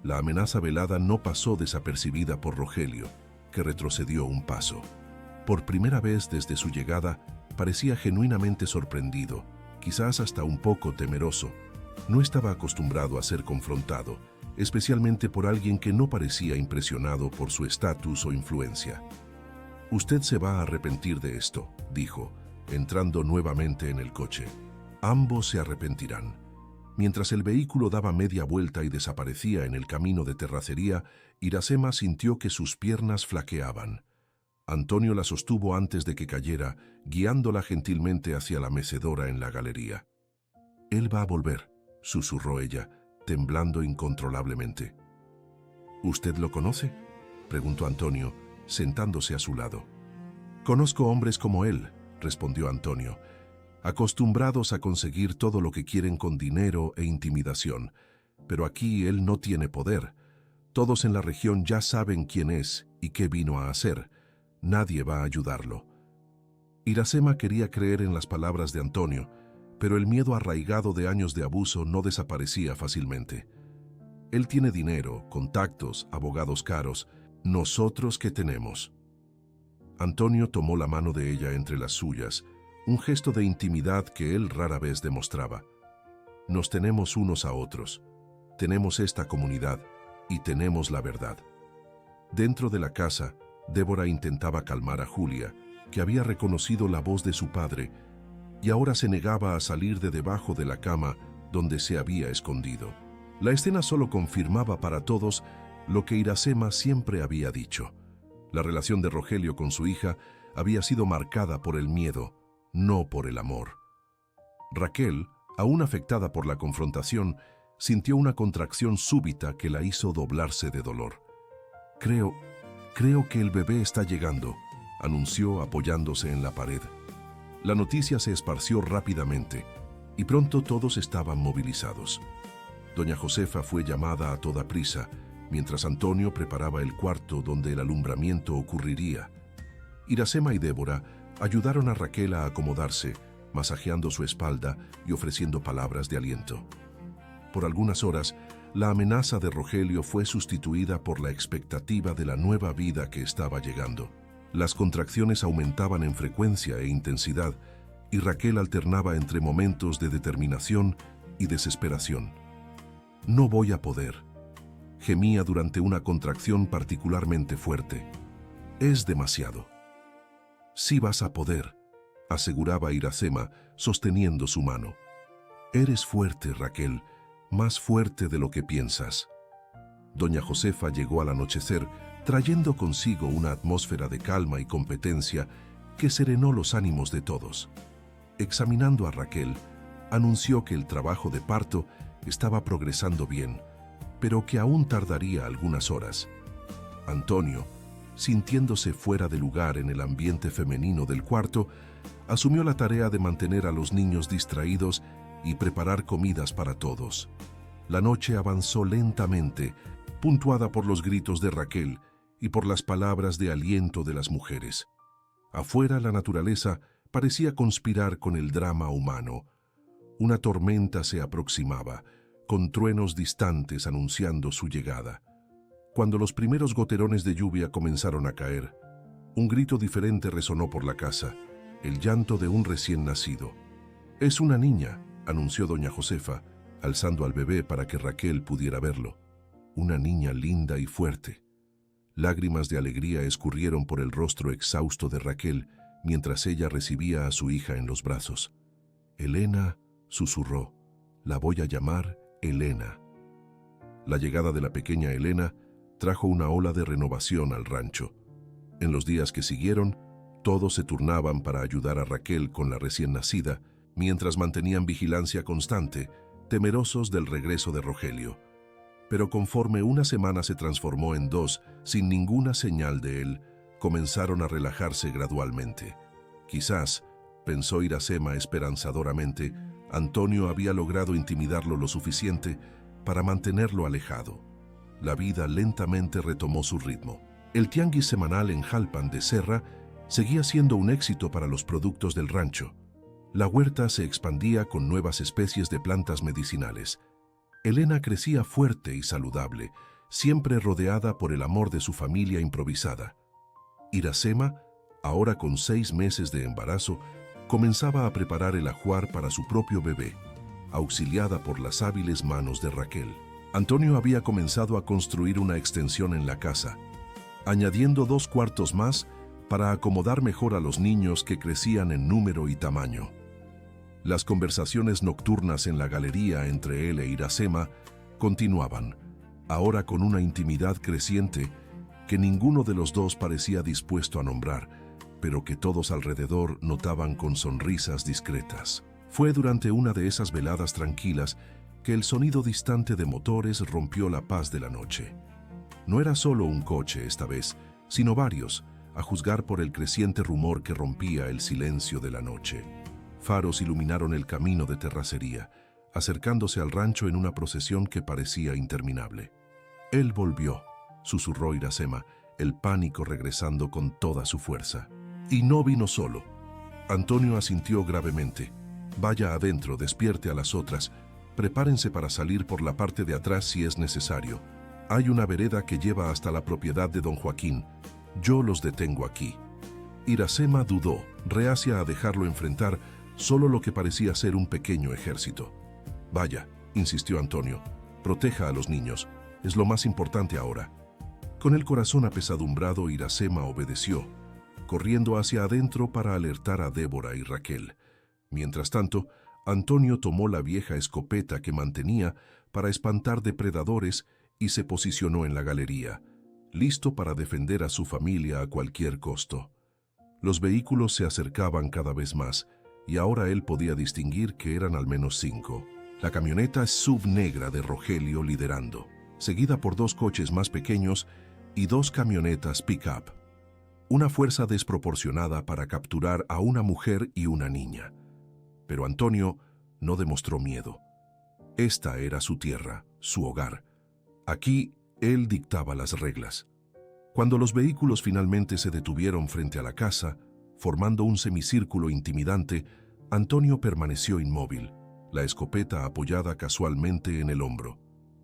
La amenaza velada no pasó desapercibida por Rogelio, que retrocedió un paso. Por primera vez desde su llegada, parecía genuinamente sorprendido, quizás hasta un poco temeroso. No estaba acostumbrado a ser confrontado, especialmente por alguien que no parecía impresionado por su estatus o influencia. «Usted se va a arrepentir de esto», dijo, entrando nuevamente en el coche. «Ambos se arrepentirán». Mientras el vehículo daba media vuelta y desaparecía en el camino de terracería, Iracema sintió que sus piernas flaqueaban. Antonio la sostuvo antes de que cayera, guiándola gentilmente hacia la mecedora en la galería. «Él va a volver», susurró ella, temblando incontrolablemente. «¿Usted lo conoce?», preguntó Antonio, sentándose a su lado. «Conozco hombres como él», respondió Antonio, acostumbrados a conseguir todo lo que quieren con dinero e intimidación. Pero aquí él no tiene poder. Todos en la región ya saben quién es y qué vino a hacer. Nadie va a ayudarlo». Iracema quería creer en las palabras de Antonio, pero el miedo arraigado de años de abuso no desaparecía fácilmente. «Él tiene dinero, contactos, abogados caros. ¿Nosotros qué tenemos?». Antonio tomó la mano de ella entre las suyas, un gesto de intimidad que él rara vez demostraba. «Nos tenemos unos a otros. Tenemos esta comunidad y tenemos la verdad». Dentro de la casa, Débora intentaba calmar a Julia, que había reconocido la voz de su padre y ahora se negaba a salir de debajo de la cama donde se había escondido. La escena solo confirmaba para todos lo que Iracema siempre había dicho. La relación de Rogelio con su hija había sido marcada por el miedo, no por el amor. Raquel, aún afectada por la confrontación, sintió una contracción súbita que la hizo doblarse de dolor. Creo que el bebé está llegando, anunció apoyándose en la pared. La noticia se esparció rápidamente y pronto todos estaban movilizados. Doña Josefa fue llamada a toda prisa, mientras Antonio preparaba el cuarto donde el alumbramiento ocurriría. Iracema y Débora ayudaron a Raquel a acomodarse, masajeando su espalda y ofreciendo palabras de aliento. Por algunas horas, la amenaza de Rogelio fue sustituida por la expectativa de la nueva vida que estaba llegando. Las contracciones aumentaban en frecuencia e intensidad, y Raquel alternaba entre momentos de determinación y desesperación. «No voy a poder», gemía durante una contracción particularmente fuerte. «Es demasiado». «Sí vas a poder», aseguraba Iracema, sosteniendo su mano. «Eres fuerte, Raquel, más fuerte de lo que piensas». Doña Josefa llegó al anochecer, trayendo consigo una atmósfera de calma y competencia que serenó los ánimos de todos. Examinando a Raquel, anunció que el trabajo de parto estaba progresando bien, pero que aún tardaría algunas horas. Antonio, sintiéndose fuera de lugar en el ambiente femenino del cuarto, asumió la tarea de mantener a los niños distraídos y preparar comidas para todos. La noche avanzó lentamente, puntuada por los gritos de Raquel y por las palabras de aliento de las mujeres. Afuera, la naturaleza parecía conspirar con el drama humano. Una tormenta se aproximaba, con truenos distantes anunciando su llegada. Cuando los primeros goterones de lluvia comenzaron a caer, un grito diferente resonó por la casa, el llanto de un recién nacido. «Es una niña», anunció doña Josefa, alzando al bebé para que Raquel pudiera verlo. Una niña linda y fuerte. Lágrimas de alegría escurrieron por el rostro exhausto de Raquel mientras ella recibía a su hija en los brazos. «Elena», susurró, «la voy a llamar Elena». La llegada de la pequeña Elena trajo una ola de renovación al rancho. En los días que siguieron, todos se turnaban para ayudar a Raquel con la recién nacida, mientras mantenían vigilancia constante, temerosos del regreso de Rogelio. Pero conforme una semana se transformó en dos, sin ninguna señal de él, comenzaron a relajarse gradualmente. Quizás, pensó Iracema esperanzadoramente, Antonio había logrado intimidarlo lo suficiente para mantenerlo alejado. La vida lentamente retomó su ritmo. El tianguis semanal en Jalpan de Serra seguía siendo un éxito para los productos del rancho. La huerta se expandía con nuevas especies de plantas medicinales. Elena crecía fuerte y saludable, siempre rodeada por el amor de su familia improvisada. Iracema, ahora con 6 meses de embarazo, comenzaba a preparar el ajuar para su propio bebé, auxiliada por las hábiles manos de Raquel. Antonio había comenzado a construir una extensión en la casa, añadiendo 2 cuartos más para acomodar mejor a los niños que crecían en número y tamaño. Las conversaciones nocturnas en la galería entre él e Iracema continuaban, ahora con una intimidad creciente que ninguno de los dos parecía dispuesto a nombrar, pero que todos alrededor notaban con sonrisas discretas. Fue durante una de esas veladas tranquilas que el sonido distante de motores rompió la paz de la noche. No era solo un coche esta vez, sino varios, a juzgar por el creciente rumor que rompía el silencio de la noche. Faros iluminaron el camino de terracería, acercándose al rancho en una procesión que parecía interminable. «Él volvió», susurró Iracema, el pánico regresando con toda su fuerza. «Y no vino solo». Antonio asintió gravemente. «Vaya adentro, despierte a las otras. Prepárense para salir por la parte de atrás si es necesario. Hay una vereda que lleva hasta la propiedad de don Joaquín. Yo los detengo aquí». Iracema dudó, reacia a dejarlo enfrentar solo lo que parecía ser un pequeño ejército. «Vaya», insistió Antonio, «proteja a los niños. Es lo más importante ahora». Con el corazón apesadumbrado, Iracema obedeció, corriendo hacia adentro para alertar a Débora y Raquel. Mientras tanto, Antonio tomó la vieja escopeta que mantenía para espantar depredadores y se posicionó en la galería, listo para defender a su familia a cualquier costo. Los vehículos se acercaban cada vez más, y ahora él podía distinguir que eran al menos 5. La camioneta SUV negra de Rogelio liderando, seguida por 2 coches más pequeños y 2 camionetas pick-up. Una fuerza desproporcionada para capturar a una mujer y una niña. Pero Antonio no demostró miedo. Esta era su tierra, su hogar. Aquí él dictaba las reglas. Cuando los vehículos finalmente se detuvieron frente a la casa, formando un semicírculo intimidante, Antonio permaneció inmóvil, la escopeta apoyada casualmente en el hombro.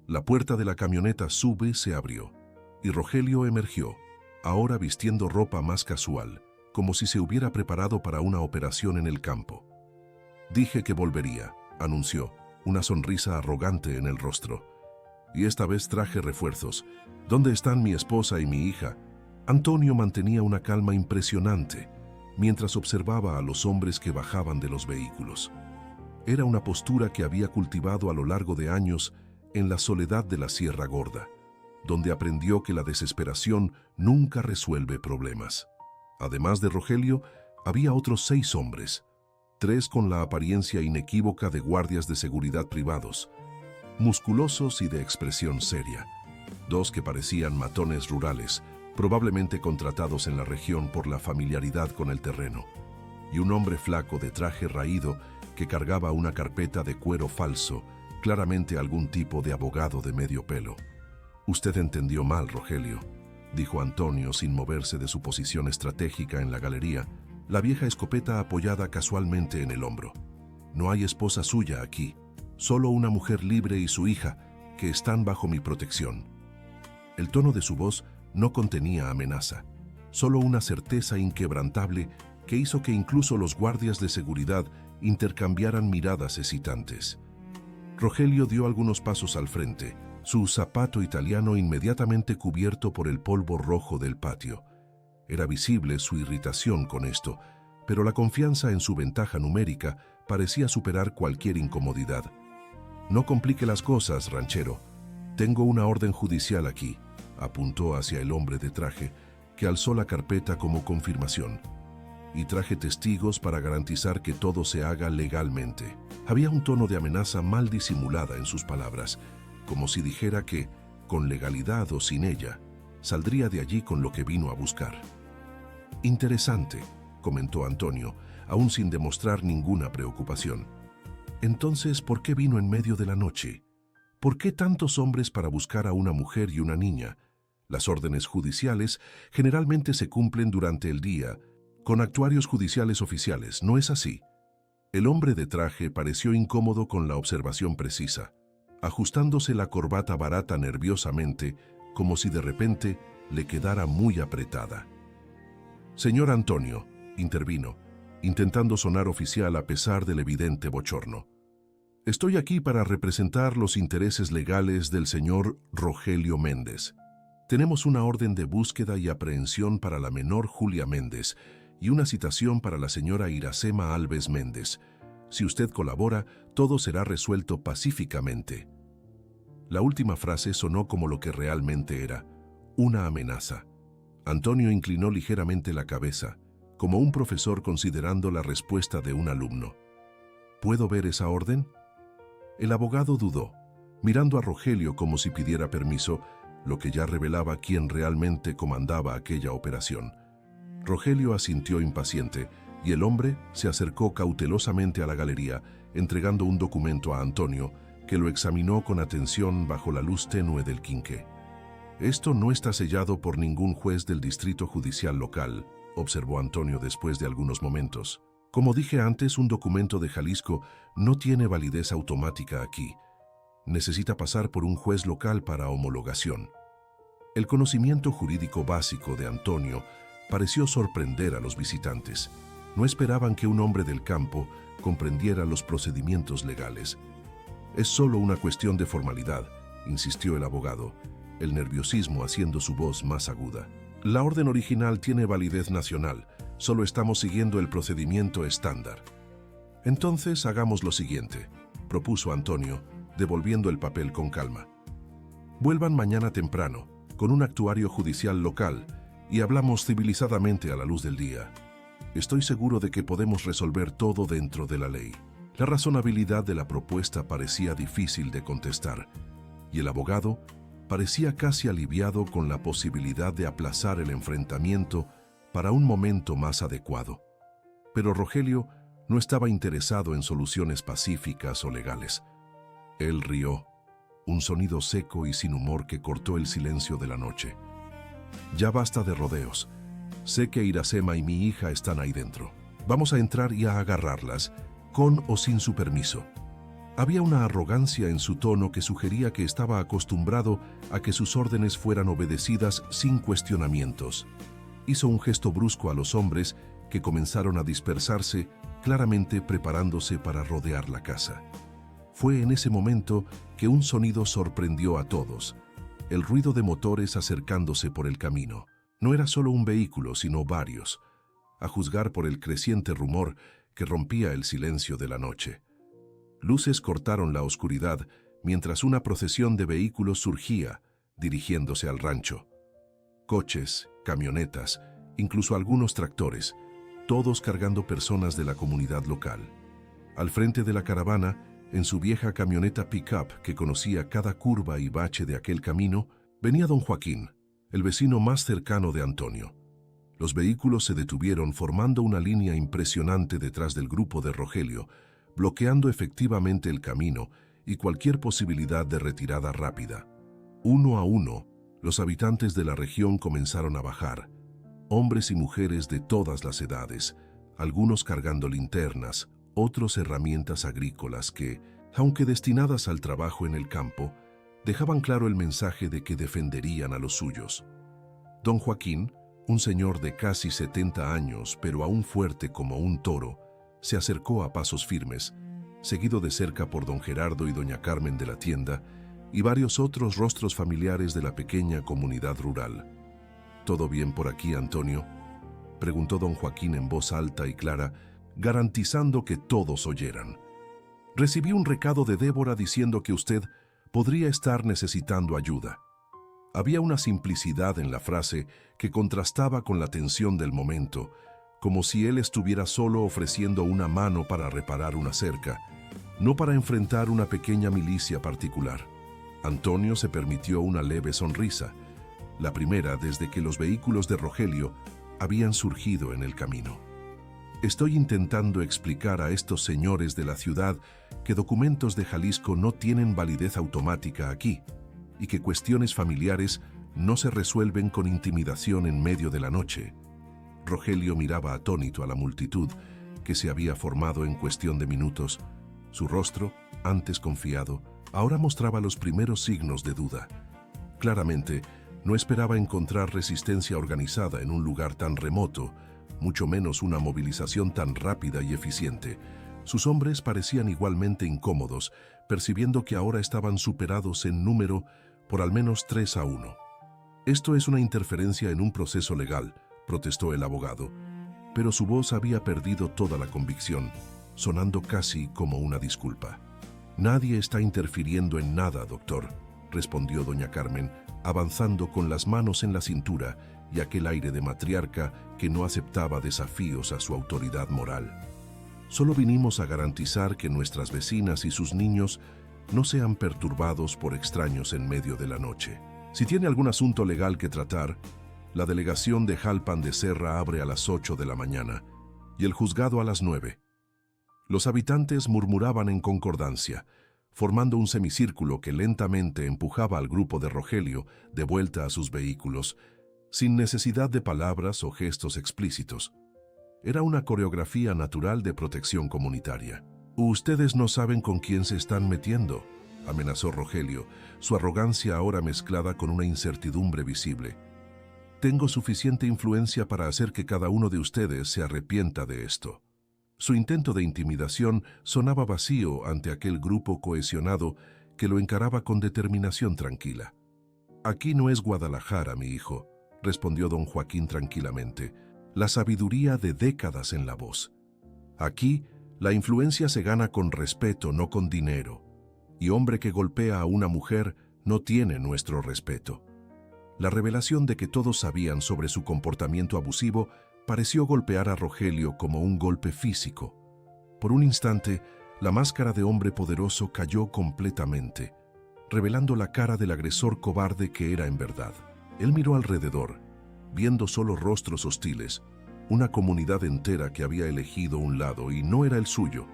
La puerta de la camioneta SUV se abrió, y Rogelio emergió, ahora vistiendo ropa más casual, como si se hubiera preparado para una operación en el campo. «Dije que volvería», anunció, una sonrisa arrogante en el rostro. «Y esta vez traje refuerzos. ¿Dónde están mi esposa y mi hija?» Antonio mantenía una calma impresionante mientras observaba a los hombres que bajaban de los vehículos. Era una postura que había cultivado a lo largo de años en la soledad de la Sierra Gorda, donde aprendió que la desesperación nunca resuelve problemas. Además de Rogelio, había otros 6 hombres, 3 con la apariencia inequívoca de guardias de seguridad privados, musculosos y de expresión seria, 2 que parecían matones rurales, probablemente contratados en la región por la familiaridad con el terreno, y un hombre flaco de traje raído que cargaba una carpeta de cuero falso, claramente algún tipo de abogado de medio pelo. «Usted entendió mal, Rogelio», dijo Antonio sin moverse de su posición estratégica en la galería, la vieja escopeta apoyada casualmente en el hombro. «No hay esposa suya aquí, solo una mujer libre y su hija, que están bajo mi protección». El tono de su voz no contenía amenaza, solo una certeza inquebrantable que hizo que incluso los guardias de seguridad intercambiaran miradas hesitantes. Rogelio dio algunos pasos al frente, su zapato italiano inmediatamente cubierto por el polvo rojo del patio. Era visible su irritación con esto, pero la confianza en su ventaja numérica parecía superar cualquier incomodidad. «No complique las cosas, ranchero. Tengo una orden judicial aquí», apuntó hacia el hombre de traje, que alzó la carpeta como confirmación. «Y traje testigos para garantizar que todo se haga legalmente». Había un tono de amenaza mal disimulada en sus palabras, como si dijera que, con legalidad o sin ella, saldría de allí con lo que vino a buscar. «Interesante», comentó Antonio, aún sin demostrar ninguna preocupación. «Entonces, ¿por qué vino en medio de la noche? ¿Por qué tantos hombres para buscar a una mujer y una niña? Las órdenes judiciales generalmente se cumplen durante el día, con actuarios judiciales oficiales, ¿no es así?» El hombre de traje pareció incómodo con la observación precisa, ajustándose la corbata barata nerviosamente, como si de repente le quedara muy apretada. «Señor Antonio», intervino, intentando sonar oficial a pesar del evidente bochorno. «Estoy aquí para representar los intereses legales del señor Rogelio Méndez. Tenemos una orden de búsqueda y aprehensión para la menor Julia Méndez y una citación para la señora Iracema Alves Méndez. Si usted colabora, todo será resuelto pacíficamente». La última frase sonó como lo que realmente era, una amenaza. Antonio inclinó ligeramente la cabeza, como un profesor considerando la respuesta de un alumno. «¿Puedo ver esa orden?». El abogado dudó, mirando a Rogelio como si pidiera permiso, lo que ya revelaba quién realmente comandaba aquella operación. Rogelio asintió impaciente, y el hombre se acercó cautelosamente a la galería, entregando un documento a Antonio, que lo examinó con atención bajo la luz tenue del quinqué. «Esto no está sellado por ningún juez del distrito judicial local», observó Antonio después de algunos momentos. «Como dije antes, un documento de Jalisco no tiene validez automática aquí. Necesita pasar por un juez local para homologación». El conocimiento jurídico básico de Antonio pareció sorprender a los visitantes. No esperaban que un hombre del campo comprendiera los procedimientos legales. «Es solo una cuestión de formalidad», insistió el abogado, el nerviosismo haciendo su voz más aguda. «La orden original tiene validez nacional, solo estamos siguiendo el procedimiento estándar». «Entonces hagamos lo siguiente», propuso Antonio, devolviendo el papel con calma. Vuelvan mañana temprano, con un actuario judicial local, y hablamos civilizadamente a la luz del día. Estoy seguro de que podemos resolver todo dentro de la ley. La razonabilidad de la propuesta parecía difícil de contestar, y el abogado parecía casi aliviado con la posibilidad de aplazar el enfrentamiento para un momento más adecuado. Pero Rogelio no estaba interesado en soluciones pacíficas o legales. Él rió, un sonido seco y sin humor que cortó el silencio de la noche. Ya basta de rodeos. Sé que Iracema y mi hija están ahí dentro. Vamos a entrar y a agarrarlas, con o sin su permiso. Había una arrogancia en su tono que sugería que estaba acostumbrado a que sus órdenes fueran obedecidas sin cuestionamientos. Hizo un gesto brusco a los hombres que comenzaron a dispersarse, claramente preparándose para rodear la casa. Fue en ese momento que un sonido sorprendió a todos: el ruido de motores acercándose por el camino. No era solo un vehículo, sino varios, a juzgar por el creciente rumor que rompía el silencio de la noche. Luces cortaron la oscuridad mientras una procesión de vehículos surgía, dirigiéndose al rancho. Coches, camionetas, incluso algunos tractores, todos cargando personas de la comunidad local. Al frente de la caravana, en su vieja camioneta pick-up que conocía cada curva y bache de aquel camino, venía don Joaquín, el vecino más cercano de Antonio. Los vehículos se detuvieron formando una línea impresionante detrás del grupo de Rogelio, bloqueando efectivamente el camino y cualquier posibilidad de retirada rápida. Uno a uno, los habitantes de la región comenzaron a bajar, hombres y mujeres de todas las edades, algunos cargando linternas, otros herramientas agrícolas que, aunque destinadas al trabajo en el campo, dejaban claro el mensaje de que defenderían a los suyos. Don Joaquín, un señor de casi 70 años, pero aún fuerte como un toro, se acercó a pasos firmes, seguido de cerca por don Gerardo y doña Carmen de la tienda y varios otros rostros familiares de la pequeña comunidad rural. ¿Todo bien por aquí, Antonio?, preguntó don Joaquín en voz alta y clara, garantizando que todos oyeran. Recibí un recado de Débora diciendo que usted podría estar necesitando ayuda. Había una simplicidad en la frase que contrastaba con la tensión del momento, como si él estuviera solo ofreciendo una mano para reparar una cerca, no para enfrentar una pequeña milicia particular. Antonio se permitió una leve sonrisa, la primera desde que los vehículos de Rogelio habían surgido en el camino. Estoy intentando explicar a estos señores de la ciudad que documentos de Jalisco no tienen validez automática aquí y que cuestiones familiares no se resuelven con intimidación en medio de la noche. Rogelio miraba atónito a la multitud que se había formado en cuestión de minutos. Su rostro, antes confiado, ahora mostraba los primeros signos de duda. Claramente, no esperaba encontrar resistencia organizada en un lugar tan remoto, mucho menos una movilización tan rápida y eficiente. Sus hombres parecían igualmente incómodos, percibiendo que ahora estaban superados en número por al menos 3-1. Esto es una interferencia en un proceso legal, protestó el abogado, pero su voz había perdido toda la convicción, sonando casi como una disculpa. Nadie está interfiriendo en nada, doctor, respondió doña Carmen, avanzando con las manos en la cintura y aquel aire de matriarca que no aceptaba desafíos a su autoridad moral. Solo vinimos a garantizar que nuestras vecinas y sus niños no sean perturbados por extraños en medio de la noche. Si tiene algún asunto legal que tratar, la delegación de Jalpan de Serra abre a las 8 de la mañana y el juzgado a las 9. Los habitantes murmuraban en concordancia, formando un semicírculo que lentamente empujaba al grupo de Rogelio de vuelta a sus vehículos, sin necesidad de palabras o gestos explícitos. Era una coreografía natural de protección comunitaria. «Ustedes no saben con quién se están metiendo», amenazó Rogelio, su arrogancia ahora mezclada con una incertidumbre visible. «Tengo suficiente influencia para hacer que cada uno de ustedes se arrepienta de esto». Su intento de intimidación sonaba vacío ante aquel grupo cohesionado que lo encaraba con determinación tranquila. «Aquí no es Guadalajara, mi hijo», respondió don Joaquín tranquilamente, la sabiduría de décadas en la voz. «Aquí, la influencia se gana con respeto, no con dinero. y hombre que golpea a una mujer no tiene nuestro respeto. La revelación de que todos sabían sobre su comportamiento abusivo pareció golpear a Rogelio como un golpe físico. Por un instante, la máscara de hombre poderoso cayó completamente, revelando la cara del agresor cobarde que era en verdad. Él miró alrededor, viendo solo rostros hostiles, una comunidad entera que había elegido un lado y no era el suyo.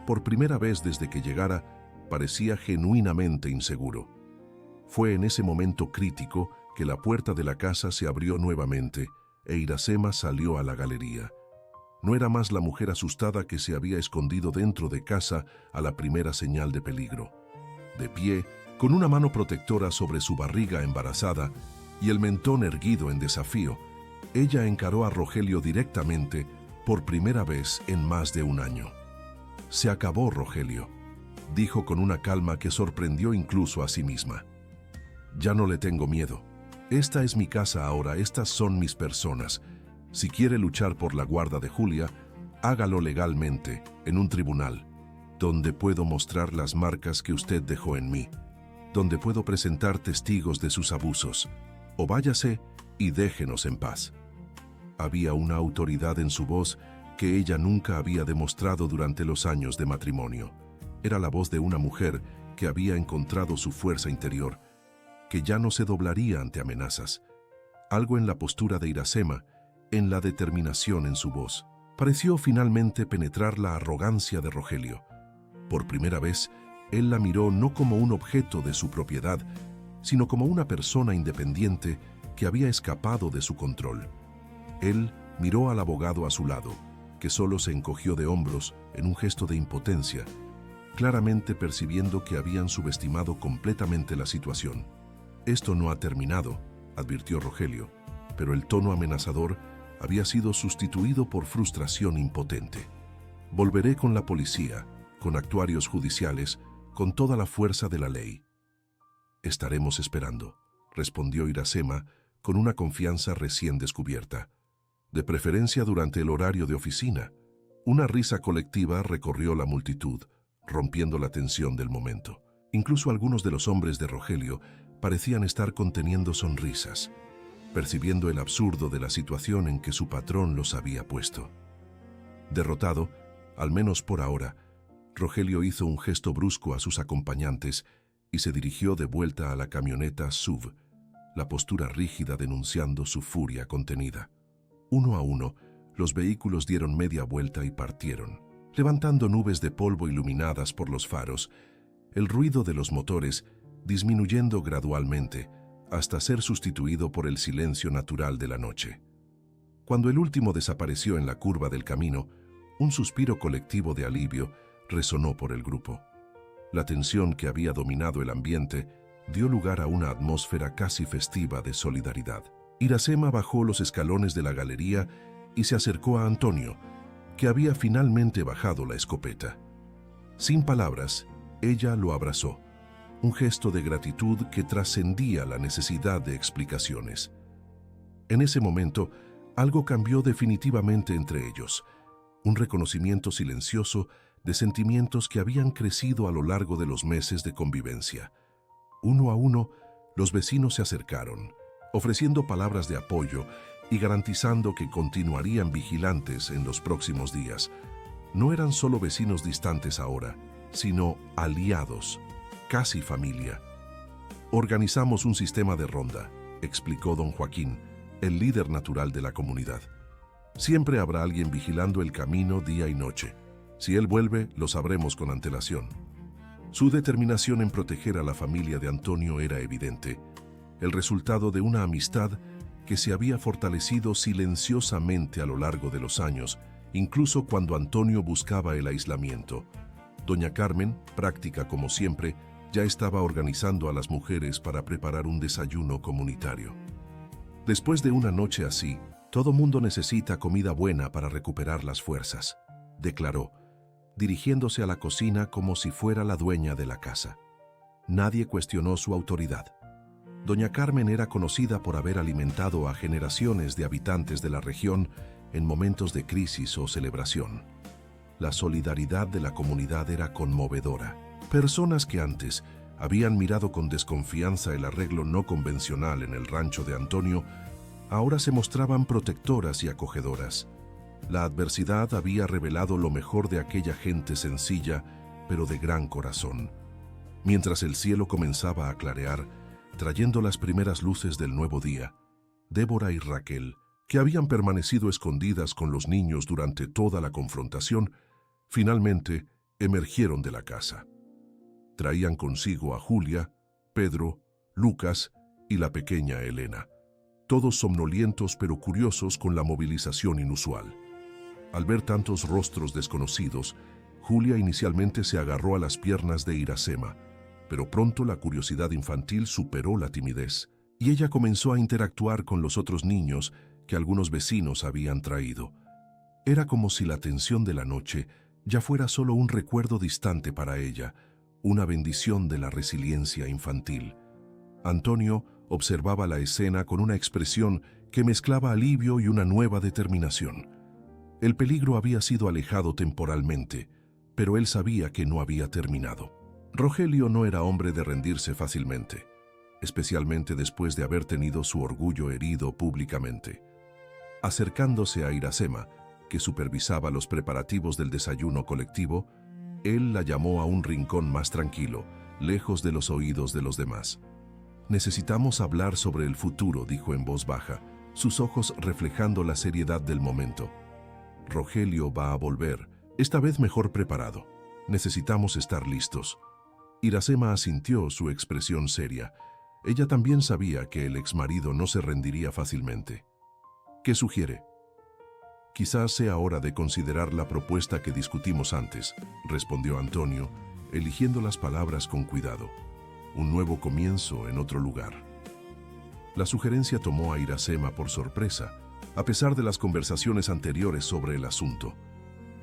Por primera vez desde que llegara, parecía genuinamente inseguro. Fue en ese momento crítico que la puerta de la casa se abrió nuevamente e Iracema salió a la galería. No era más la mujer asustada que se había escondido dentro de casa a la primera señal de peligro. De pie, con una mano protectora sobre su barriga embarazada y el mentón erguido en desafío, ella encaró a Rogelio directamente por primera vez en más de un año. «Se acabó, Rogelio», dijo con una calma que sorprendió incluso a sí misma. «Ya no le tengo miedo. Esta es mi casa ahora, estas son mis personas. Si quiere luchar por la guarda de Julia, hágalo legalmente, en un tribunal, donde puedo mostrar las marcas que usted dejó en mí, donde puedo presentar testigos de sus abusos. O váyase y déjenos en paz». Había una autoridad en su voz que ella nunca había demostrado durante los años de matrimonio. Era la voz de una mujer que había encontrado su fuerza interior, que ya no se doblaría ante amenazas. Algo en la postura de Iracema, en la determinación en su voz, pareció finalmente penetrar la arrogancia de Rogelio. Por primera vez, él la miró no como un objeto de su propiedad, sino como una persona independiente que había escapado de su control. Él miró al abogado a su lado, que solo se encogió de hombros en un gesto de impotencia, claramente percibiendo que habían subestimado completamente la situación. «Esto no ha terminado», advirtió Rogelio, pero el tono amenazador había sido sustituido por frustración impotente. «Volveré con la policía, con actuarios judiciales, con toda la fuerza de la ley». «Estaremos esperando», respondió Iracema con una confianza recién descubierta. «De preferencia durante el horario de oficina». Una risa colectiva recorrió la multitud, rompiendo la tensión del momento. Incluso algunos de los hombres de Rogelio parecían estar conteniendo sonrisas, percibiendo el absurdo de la situación en que su patrón los había puesto. Derrotado, al menos por ahora, Rogelio hizo un gesto brusco a sus acompañantes y se dirigió de vuelta a la camioneta SUV, la postura rígida denunciando su furia contenida. Uno a uno, los vehículos dieron media vuelta y partieron, levantando nubes de polvo iluminadas por los faros, el ruido de los motores disminuyendo gradualmente hasta ser sustituido por el silencio natural de la noche. Cuando el último desapareció en la curva del camino, un suspiro colectivo de alivio resonó por el grupo. La tensión que había dominado el ambiente dio lugar a una atmósfera casi festiva de solidaridad. Iracema bajó los escalones de la galería y se acercó a Antonio, que había finalmente bajado la escopeta. Sin palabras, ella lo abrazó, un gesto de gratitud que trascendía la necesidad de explicaciones. En ese momento, algo cambió definitivamente entre ellos, un reconocimiento silencioso de sentimientos que habían crecido a lo largo de los meses de convivencia. Uno a uno, los vecinos se acercaron, ofreciendo palabras de apoyo y garantizando que continuarían vigilantes en los próximos días. No eran solo vecinos distantes ahora, sino aliados, casi familia. «Organizamos un sistema de ronda», explicó don Joaquín, el líder natural de la comunidad. «Siempre habrá alguien vigilando el camino día y noche. Si él vuelve, lo sabremos con antelación». Su determinación en proteger a la familia de Antonio era evidente, el resultado de una amistad que se había fortalecido silenciosamente a lo largo de los años, incluso cuando Antonio buscaba el aislamiento. Doña Carmen, práctica como siempre, ya estaba organizando a las mujeres para preparar un desayuno comunitario. «Después de una noche así, todo mundo necesita comida buena para recuperar las fuerzas», declaró, dirigiéndose a la cocina como si fuera la dueña de la casa. Nadie cuestionó su autoridad. Doña Carmen era conocida por haber alimentado a generaciones de habitantes de la región en momentos de crisis o celebración. La solidaridad de la comunidad era conmovedora. Personas que antes habían mirado con desconfianza el arreglo no convencional en el rancho de Antonio, ahora se mostraban protectoras y acogedoras. La adversidad había revelado lo mejor de aquella gente sencilla, pero de gran corazón. Mientras el cielo comenzaba a clarear, trayendo las primeras luces del nuevo día, Débora y Raquel, que habían permanecido escondidas con los niños durante toda la confrontación, finalmente emergieron de la casa. Traían consigo a Julia, Pedro, Lucas y la pequeña Elena, todos somnolientos pero curiosos con la movilización inusual. Al ver tantos rostros desconocidos, Julia inicialmente se agarró a las piernas de Iracema, pero pronto la curiosidad infantil superó la timidez, y ella comenzó a interactuar con los otros niños que algunos vecinos habían traído. Era como si la tensión de la noche ya fuera solo un recuerdo distante para ella, una bendición de la resiliencia infantil. Antonio observaba la escena con una expresión que mezclaba alivio y una nueva determinación. El peligro había sido alejado temporalmente, pero él sabía que no había terminado. Rogelio no era hombre de rendirse fácilmente, especialmente después de haber tenido su orgullo herido públicamente. Acercándose a Iracema, que supervisaba los preparativos del desayuno colectivo, él la llamó a un rincón más tranquilo, lejos de los oídos de los demás. «Necesitamos hablar sobre el futuro», dijo en voz baja, sus ojos reflejando la seriedad del momento. «Rogelio va a volver, esta vez mejor preparado. Necesitamos estar listos». Iracema asintió, su expresión seria. Ella también sabía que el exmarido no se rendiría fácilmente. «¿Qué sugiere?» «Quizás sea hora de considerar la propuesta que discutimos antes», respondió Antonio, eligiendo las palabras con cuidado. «Un nuevo comienzo en otro lugar». La sugerencia tomó a Iracema por sorpresa, a pesar de las conversaciones anteriores sobre el asunto.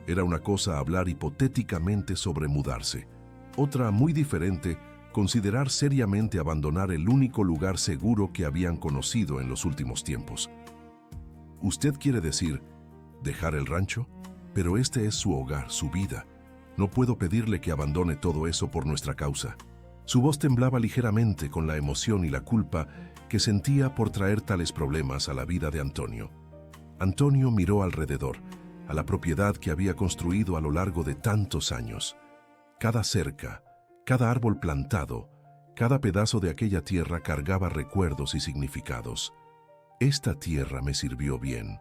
Era una cosa hablar hipotéticamente sobre mudarse, otra muy diferente, considerar seriamente abandonar el único lugar seguro que habían conocido en los últimos tiempos. «¿Usted quiere decir dejar el rancho? Pero este es su hogar, su vida. No puedo pedirle que abandone todo eso por nuestra causa». Su voz temblaba ligeramente con la emoción y la culpa que sentía por traer tales problemas a la vida de Antonio. Antonio miró alrededor, a la propiedad que había construido a lo largo de tantos años. Cada cerca, cada árbol plantado, cada pedazo de aquella tierra cargaba recuerdos y significados. «Esta tierra me sirvió bien»,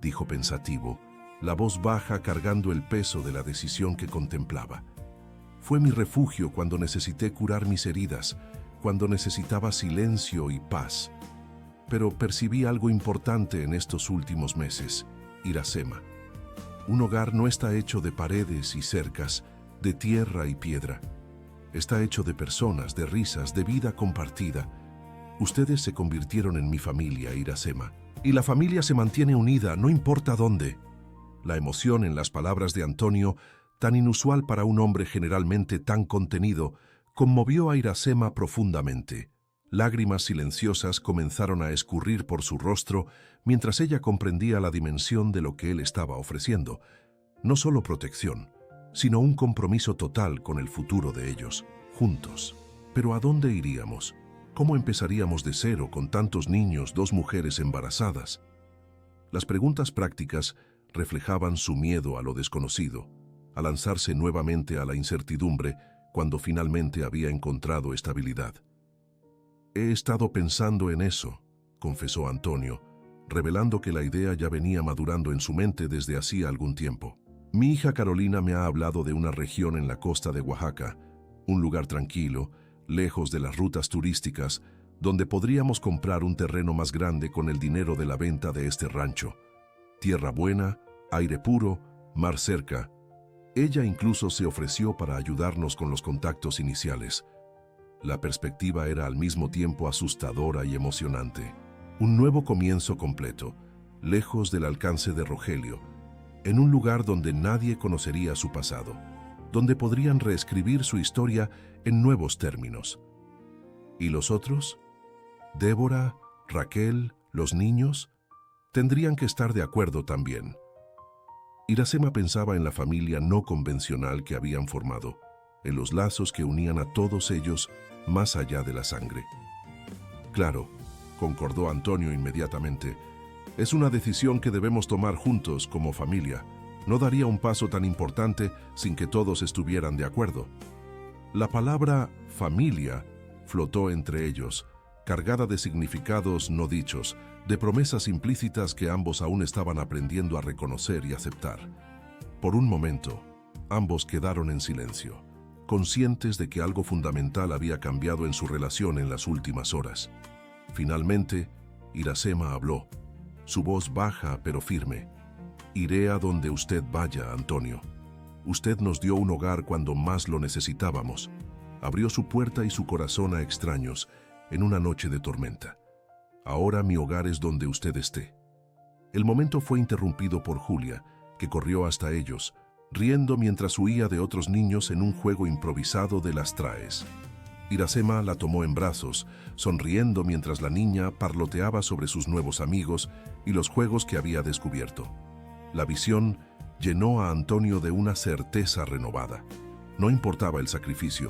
dijo pensativo, la voz baja cargando el peso de la decisión que contemplaba. «Fue mi refugio cuando necesité curar mis heridas, cuando necesitaba silencio y paz». Pero percibí algo importante en estos últimos meses, Iracema. Un hogar no está hecho de paredes y cercas, de tierra y piedra. Está hecho de personas, de risas, de vida compartida. Ustedes se convirtieron en mi familia, Iracema. Y la familia se mantiene unida, no importa dónde. La emoción en las palabras de Antonio, tan inusual para un hombre generalmente tan contenido, conmovió a Iracema profundamente. Lágrimas silenciosas comenzaron a escurrir por su rostro mientras ella comprendía la dimensión de lo que él estaba ofreciendo. No solo protección, sino un compromiso total con el futuro de ellos, juntos. Pero ¿a dónde iríamos? ¿Cómo empezaríamos de cero con tantos niños, 2 mujeres embarazadas? Las preguntas prácticas reflejaban su miedo a lo desconocido, a lanzarse nuevamente a la incertidumbre cuando finalmente había encontrado estabilidad. «He estado pensando en eso», confesó Antonio, revelando que la idea ya venía madurando en su mente desde hacía algún tiempo. «Mi hija Carolina me ha hablado de una región en la costa de Oaxaca, un lugar tranquilo, lejos de las rutas turísticas, donde podríamos comprar un terreno más grande con el dinero de la venta de este rancho. Tierra buena, aire puro, mar cerca». Ella incluso se ofreció para ayudarnos con los contactos iniciales. La perspectiva era al mismo tiempo asustadora y emocionante. Un nuevo comienzo completo, lejos del alcance de Rogelio, en un lugar donde nadie conocería su pasado, donde podrían reescribir su historia en nuevos términos. ¿Y los otros? Débora, Raquel, los niños, tendrían que estar de acuerdo también. Iracema pensaba en la familia no convencional que habían formado. en los lazos que unían a todos ellos más allá de la sangre. Claro, concordó Antonio inmediatamente, es una decisión que debemos tomar juntos como familia. No daría un paso tan importante sin que todos estuvieran de acuerdo. La palabra familia flotó entre ellos, cargada de significados no dichos, de promesas implícitas que ambos aún estaban aprendiendo a reconocer y aceptar. Por un momento, ambos quedaron en silencio, conscientes de que algo fundamental había cambiado en su relación en las últimas horas. Finalmente, Iracema habló, su voz baja pero firme. Iré a donde usted vaya, Antonio. Usted nos dio un hogar cuando más lo necesitábamos. Abrió su puerta y su corazón a extraños en una noche de tormenta. Ahora mi hogar es donde usted esté. El momento fue interrumpido por Julia, que corrió hasta ellos, riendo mientras huía de otros niños en un juego improvisado de las traes. Iracema la tomó en brazos, sonriendo mientras la niña parloteaba sobre sus nuevos amigos y los juegos que había descubierto. La visión llenó a Antonio de una certeza renovada. No importaba el sacrificio,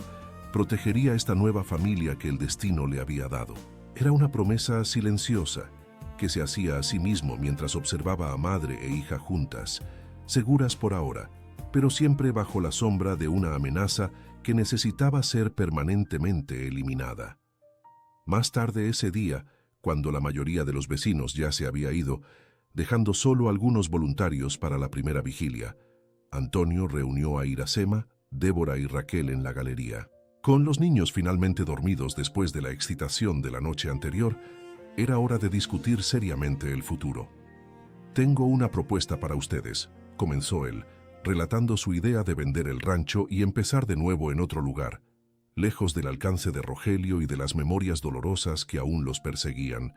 protegería esta nueva familia que el destino le había dado. Era una promesa silenciosa que se hacía a sí mismo mientras observaba a madre e hija juntas, seguras por ahora, pero siempre bajo la sombra de una amenaza que necesitaba ser permanentemente eliminada. Más tarde ese día, cuando la mayoría de los vecinos ya se había ido, dejando solo algunos voluntarios para la primera vigilia, Antonio reunió a Iracema, Débora y Raquel en la galería. Con los niños finalmente dormidos después de la excitación de la noche anterior, era hora de discutir seriamente el futuro. «Tengo una propuesta para ustedes», comenzó él, relatando su idea de vender el rancho y empezar de nuevo en otro lugar, lejos del alcance de Rogelio y de las memorias dolorosas que aún los perseguían.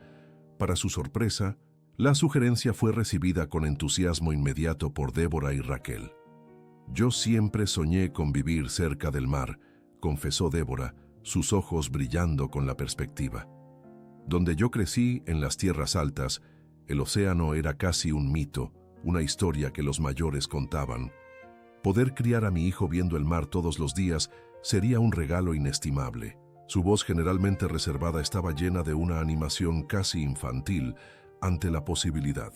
Para su sorpresa, la sugerencia fue recibida con entusiasmo inmediato por Débora y Raquel. «Yo siempre soñé con vivir cerca del mar», confesó Débora, sus ojos brillando con la perspectiva. «Donde yo crecí, en las tierras altas, el océano era casi un mito, una historia que los mayores contaban. Poder criar a mi hijo viendo el mar todos los días sería un regalo inestimable». Su voz generalmente reservada estaba llena de una animación casi infantil ante la posibilidad.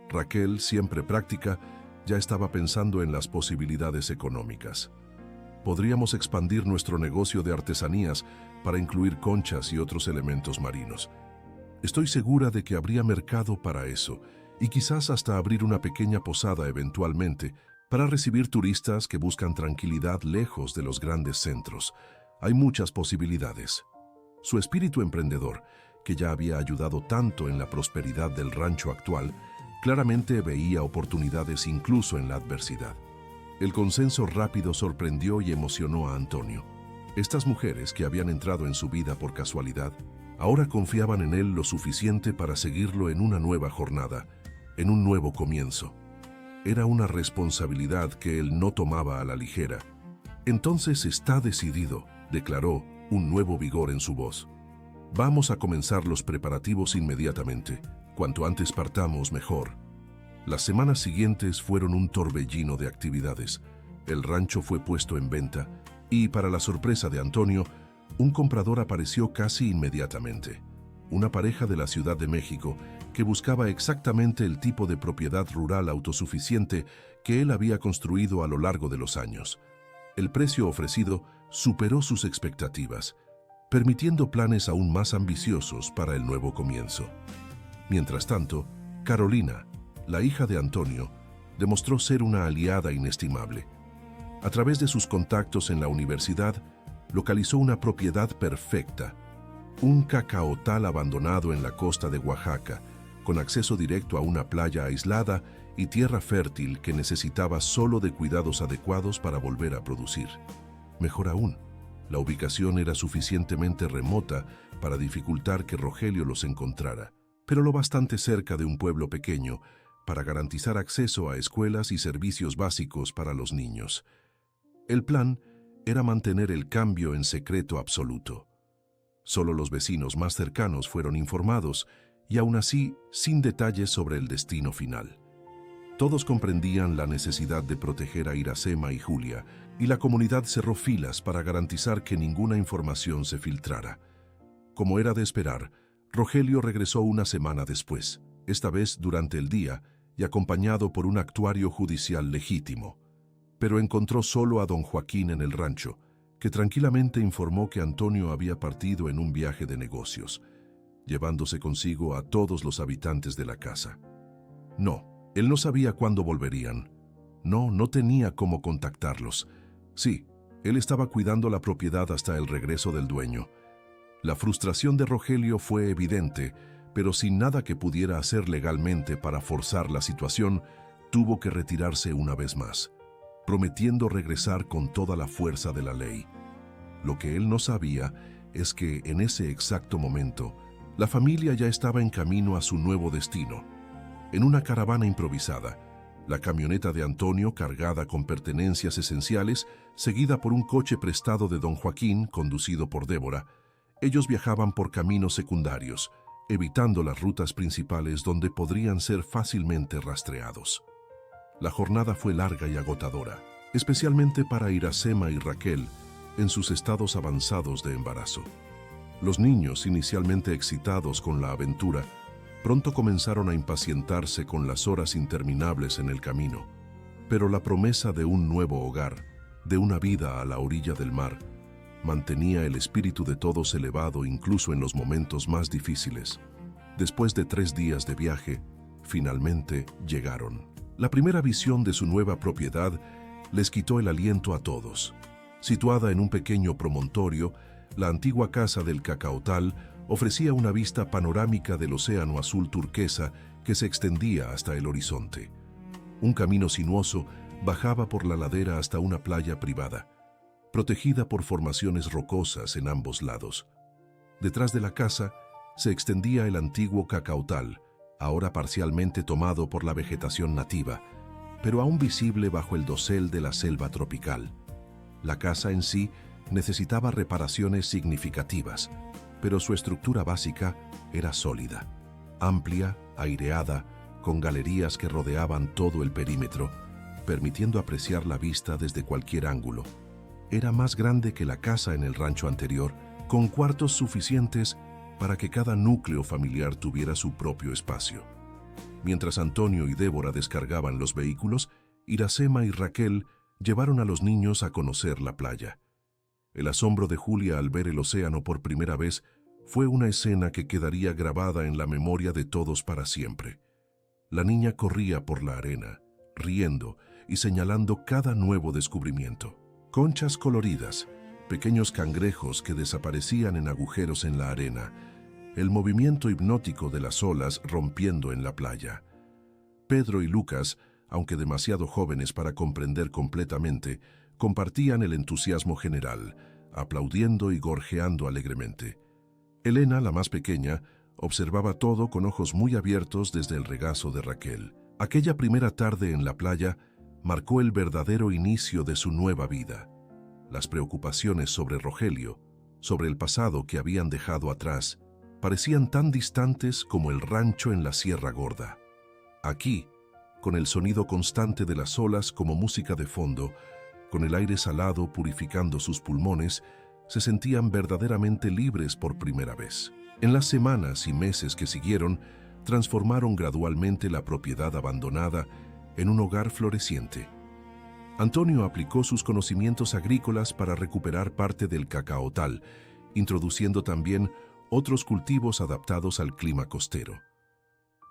Raquel, siempre práctica, ya estaba pensando en las posibilidades económicas. «Podríamos expandir nuestro negocio de artesanías para incluir conchas y otros elementos marinos. Estoy segura de que habría mercado para eso, y quizás hasta abrir una pequeña posada eventualmente para recibir turistas que buscan tranquilidad lejos de los grandes centros. Hay muchas posibilidades». Su espíritu emprendedor, que ya había ayudado tanto en la prosperidad del rancho actual, claramente veía oportunidades incluso en la adversidad. El consenso rápido sorprendió y emocionó a Antonio. Estas mujeres que habían entrado en su vida por casualidad, ahora confiaban en él lo suficiente para seguirlo en una nueva jornada, en un nuevo comienzo. Era una responsabilidad que él no tomaba a la ligera. «Entonces está decidido», declaró, un nuevo vigor en su voz. «Vamos a comenzar los preparativos inmediatamente. Cuanto antes partamos, mejor». Las semanas siguientes fueron un torbellino de actividades. El rancho fue puesto en venta y, para la sorpresa de Antonio, un comprador apareció casi inmediatamente. Una pareja de la Ciudad de México que buscaba exactamente el tipo de propiedad rural autosuficiente que él había construido a lo largo de los años. El precio ofrecido superó sus expectativas, permitiendo planes aún más ambiciosos para el nuevo comienzo. Mientras tanto, Carolina, la hija de Antonio, demostró ser una aliada inestimable. A través de sus contactos en la universidad, localizó una propiedad perfecta, un cacaotal abandonado en la costa de Oaxaca, con acceso directo a una playa aislada y tierra fértil que necesitaba solo de cuidados adecuados para volver a producir. Mejor aún, la ubicación era suficientemente remota para dificultar que Rogelio los encontrara, pero lo bastante cerca de un pueblo pequeño para garantizar acceso a escuelas y servicios básicos para los niños. El plan era mantener el cambio en secreto absoluto. Solo los vecinos más cercanos fueron informados y aún así sin detalles sobre el destino final. Todos comprendían la necesidad de proteger a Iracema y Julia, y la comunidad cerró filas para garantizar que ninguna información se filtrara. Como era de esperar, Rogelio regresó una semana después, esta vez durante el día y acompañado por un actuario judicial legítimo. Pero encontró solo a don Joaquín en el rancho, que tranquilamente informó que Antonio había partido en un viaje de negocios, llevándose consigo a todos los habitantes de la casa. No, él no sabía cuándo volverían. No tenía cómo contactarlos. Sí, él estaba cuidando la propiedad hasta el regreso del dueño. La frustración de Rogelio fue evidente, pero sin nada que pudiera hacer legalmente para forzar la situación, tuvo que retirarse una vez más, prometiendo regresar con toda la fuerza de la ley. Lo que él no sabía es que en ese exacto momento, la familia ya estaba en camino a su nuevo destino. En una caravana improvisada, la camioneta de Antonio cargada con pertenencias esenciales, seguida por un coche prestado de don Joaquín, conducido por Débora, ellos viajaban por caminos secundarios, evitando las rutas principales donde podrían ser fácilmente rastreados. La jornada fue larga y agotadora, especialmente para Iracema y Raquel, en sus estados avanzados de embarazo. Los niños, inicialmente excitados con la aventura, pronto comenzaron a impacientarse con las horas interminables en el camino. Pero la promesa de un nuevo hogar, de una vida a la orilla del mar, mantenía el espíritu de todos elevado incluso en los momentos más difíciles. Después de 3 días de viaje, finalmente llegaron. La primera visión de su nueva propiedad les quitó el aliento a todos. Situada en un pequeño promontorio, la antigua casa del Cacaotal ofrecía una vista panorámica del océano azul turquesa que se extendía hasta el horizonte. Un camino sinuoso bajaba por la ladera hasta una playa privada, protegida por formaciones rocosas en ambos lados. Detrás de la casa se extendía el antiguo Cacaotal, ahora parcialmente tomado por la vegetación nativa, pero aún visible bajo el dosel de la selva tropical. La casa en sí necesitaba reparaciones significativas, pero su estructura básica era sólida, amplia, aireada, con galerías que rodeaban todo el perímetro, permitiendo apreciar la vista desde cualquier ángulo. Era más grande que la casa en el rancho anterior, con cuartos suficientes para que cada núcleo familiar tuviera su propio espacio. Mientras Antonio y Débora descargaban los vehículos, Iracema y Raquel llevaron a los niños a conocer la playa. El asombro de Julia al ver el océano por primera vez fue una escena que quedaría grabada en la memoria de todos para siempre. La niña corría por la arena, riendo y señalando cada nuevo descubrimiento. Conchas coloridas, pequeños cangrejos que desaparecían en agujeros en la arena, el movimiento hipnótico de las olas rompiendo en la playa. Pedro y Lucas, aunque demasiado jóvenes para comprender completamente, compartían el entusiasmo general, aplaudiendo y gorjeando alegremente. Elena, la más pequeña, observaba todo con ojos muy abiertos desde el regazo de Raquel. Aquella primera tarde en la playa marcó el verdadero inicio de su nueva vida. Las preocupaciones sobre Rogelio, sobre el pasado que habían dejado atrás, parecían tan distantes como el rancho en la Sierra Gorda. Aquí, con el sonido constante de las olas como música de fondo, con el aire salado purificando sus pulmones, se sentían verdaderamente libres por primera vez. En las semanas y meses que siguieron, transformaron gradualmente la propiedad abandonada en un hogar floreciente. Antonio aplicó sus conocimientos agrícolas para recuperar parte del cacaotal, introduciendo también otros cultivos adaptados al clima costero.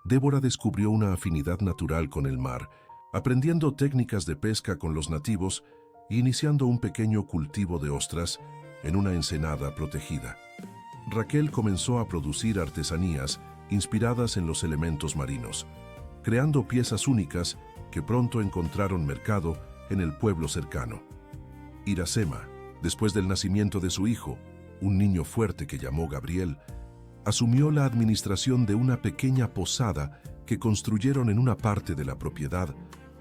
Débora descubrió una afinidad natural con el mar, aprendiendo técnicas de pesca con los nativos e iniciando un pequeño cultivo de ostras en una ensenada protegida. Raquel comenzó a producir artesanías inspiradas en los elementos marinos, creando piezas únicas que pronto encontraron mercado en el pueblo cercano. Iracema, después del nacimiento de su hijo, un niño fuerte que llamó Gabriel, asumió la administración de una pequeña posada que construyeron en una parte de la propiedad,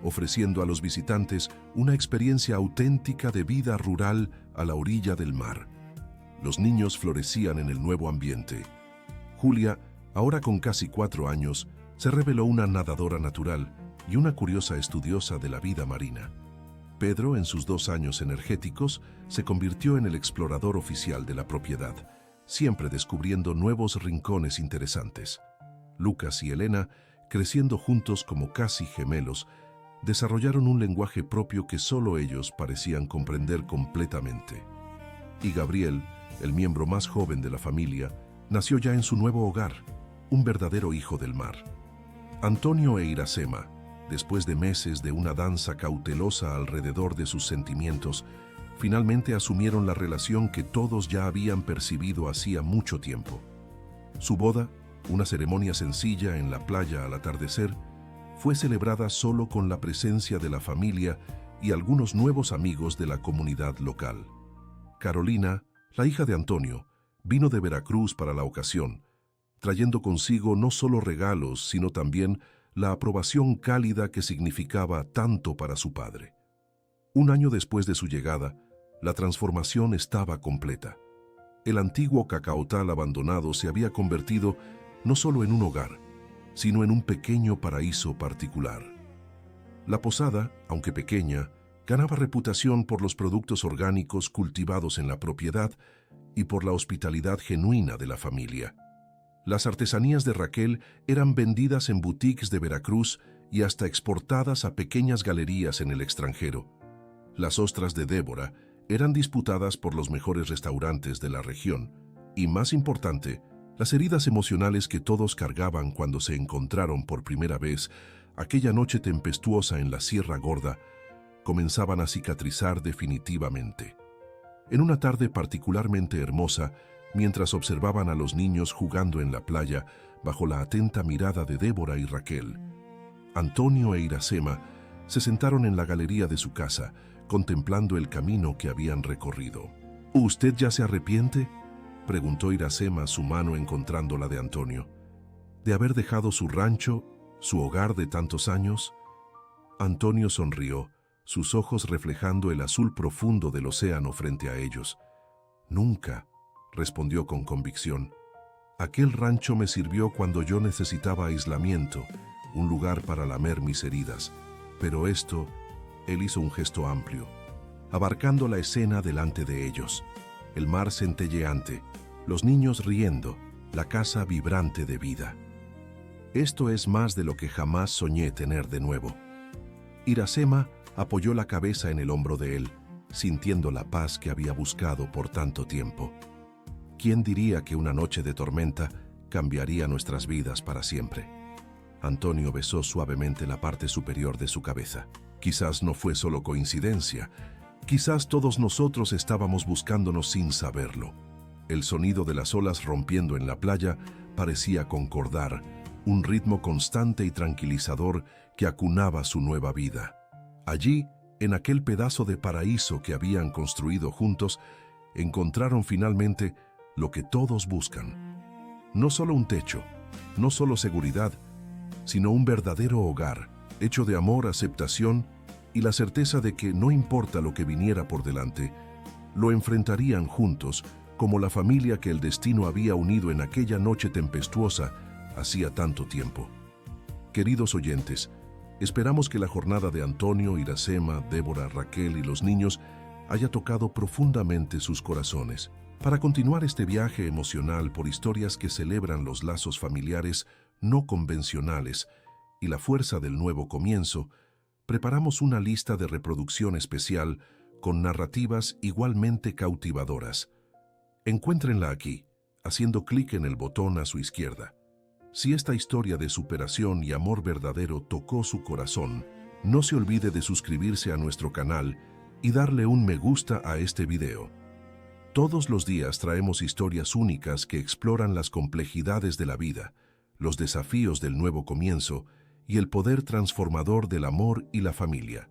ofreciendo a los visitantes una experiencia auténtica de vida rural a la orilla del mar. Los niños florecían en el nuevo ambiente. Julia, ahora con casi 4 años, se reveló una nadadora natural, y una curiosa estudiosa de la vida marina. Pedro, en sus 2 años energéticos, se convirtió en el explorador oficial de la propiedad, siempre descubriendo nuevos rincones interesantes. Lucas y Elena, creciendo juntos como casi gemelos, desarrollaron un lenguaje propio que solo ellos parecían comprender completamente. Y Gabriel, el miembro más joven de la familia, nació ya en su nuevo hogar, un verdadero hijo del mar. Antonio e Iracema, después de meses de una danza cautelosa alrededor de sus sentimientos, finalmente asumieron la relación que todos ya habían percibido hacía mucho tiempo. Su boda, una ceremonia sencilla en la playa al atardecer, fue celebrada solo con la presencia de la familia y algunos nuevos amigos de la comunidad local. Carolina, la hija de Antonio, vino de Veracruz para la ocasión, trayendo consigo no solo regalos, sino también la aprobación cálida que significaba tanto para su padre. Un año después de su llegada, la transformación estaba completa. El antiguo cacaotal abandonado se había convertido no solo en un hogar, sino en un pequeño paraíso particular. La posada, aunque pequeña, ganaba reputación por los productos orgánicos cultivados en la propiedad y por la hospitalidad genuina de la familia. Las artesanías de Raquel eran vendidas en boutiques de Veracruz y hasta exportadas a pequeñas galerías en el extranjero. Las ostras de Débora eran disputadas por los mejores restaurantes de la región y, más importante, las heridas emocionales que todos cargaban cuando se encontraron por primera vez aquella noche tempestuosa en la Sierra Gorda comenzaban a cicatrizar definitivamente. En una tarde particularmente hermosa, mientras observaban a los niños jugando en la playa bajo la atenta mirada de Débora y Raquel, Antonio e Iracema se sentaron en la galería de su casa, contemplando el camino que habían recorrido. ¿Usted ya se arrepiente?, preguntó Iracema, su mano encontrando la de Antonio. ¿De haber dejado su rancho, su hogar de tantos años? Antonio sonrió, sus ojos reflejando el azul profundo del océano frente a ellos. Nunca, respondió con convicción. Aquel rancho me sirvió cuando yo necesitaba aislamiento, un lugar para lamer mis heridas. Pero esto, él hizo un gesto amplio, abarcando la escena delante de ellos. El mar centelleante, los niños riendo, la casa vibrante de vida. Esto es más de lo que jamás soñé tener de nuevo. Iracema apoyó la cabeza en el hombro de él, sintiendo la paz que había buscado por tanto tiempo. ¿Quién diría que una noche de tormenta cambiaría nuestras vidas para siempre? Antonio besó suavemente la parte superior de su cabeza. Quizás no fue solo coincidencia. Quizás todos nosotros estábamos buscándonos sin saberlo. El sonido de las olas rompiendo en la playa parecía concordar, un ritmo constante y tranquilizador que acunaba su nueva vida. Allí, en aquel pedazo de paraíso que habían construido juntos, encontraron finalmente lo que todos buscan. No solo un techo, no solo seguridad, sino un verdadero hogar, hecho de amor, aceptación y la certeza de que no importa lo que viniera por delante, lo enfrentarían juntos como la familia que el destino había unido en aquella noche tempestuosa hacía tanto tiempo. Queridos oyentes, esperamos que la jornada de Antonio, Iracema, Débora, Raquel y los niños haya tocado profundamente sus corazones. Para continuar este viaje emocional por historias que celebran los lazos familiares no convencionales y la fuerza del nuevo comienzo, preparamos una lista de reproducción especial con narrativas igualmente cautivadoras. Encuéntrenla aquí, haciendo clic en el botón a su izquierda. Si esta historia de superación y amor verdadero tocó su corazón, no se olvide de suscribirse a nuestro canal y darle un me gusta a este video. Todos los días traemos historias únicas que exploran las complejidades de la vida, los desafíos del nuevo comienzo y el poder transformador del amor y la familia.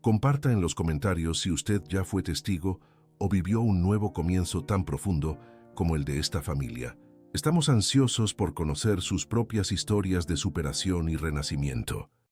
Comparta en los comentarios si usted ya fue testigo o vivió un nuevo comienzo tan profundo como el de esta familia. Estamos ansiosos por conocer sus propias historias de superación y renacimiento.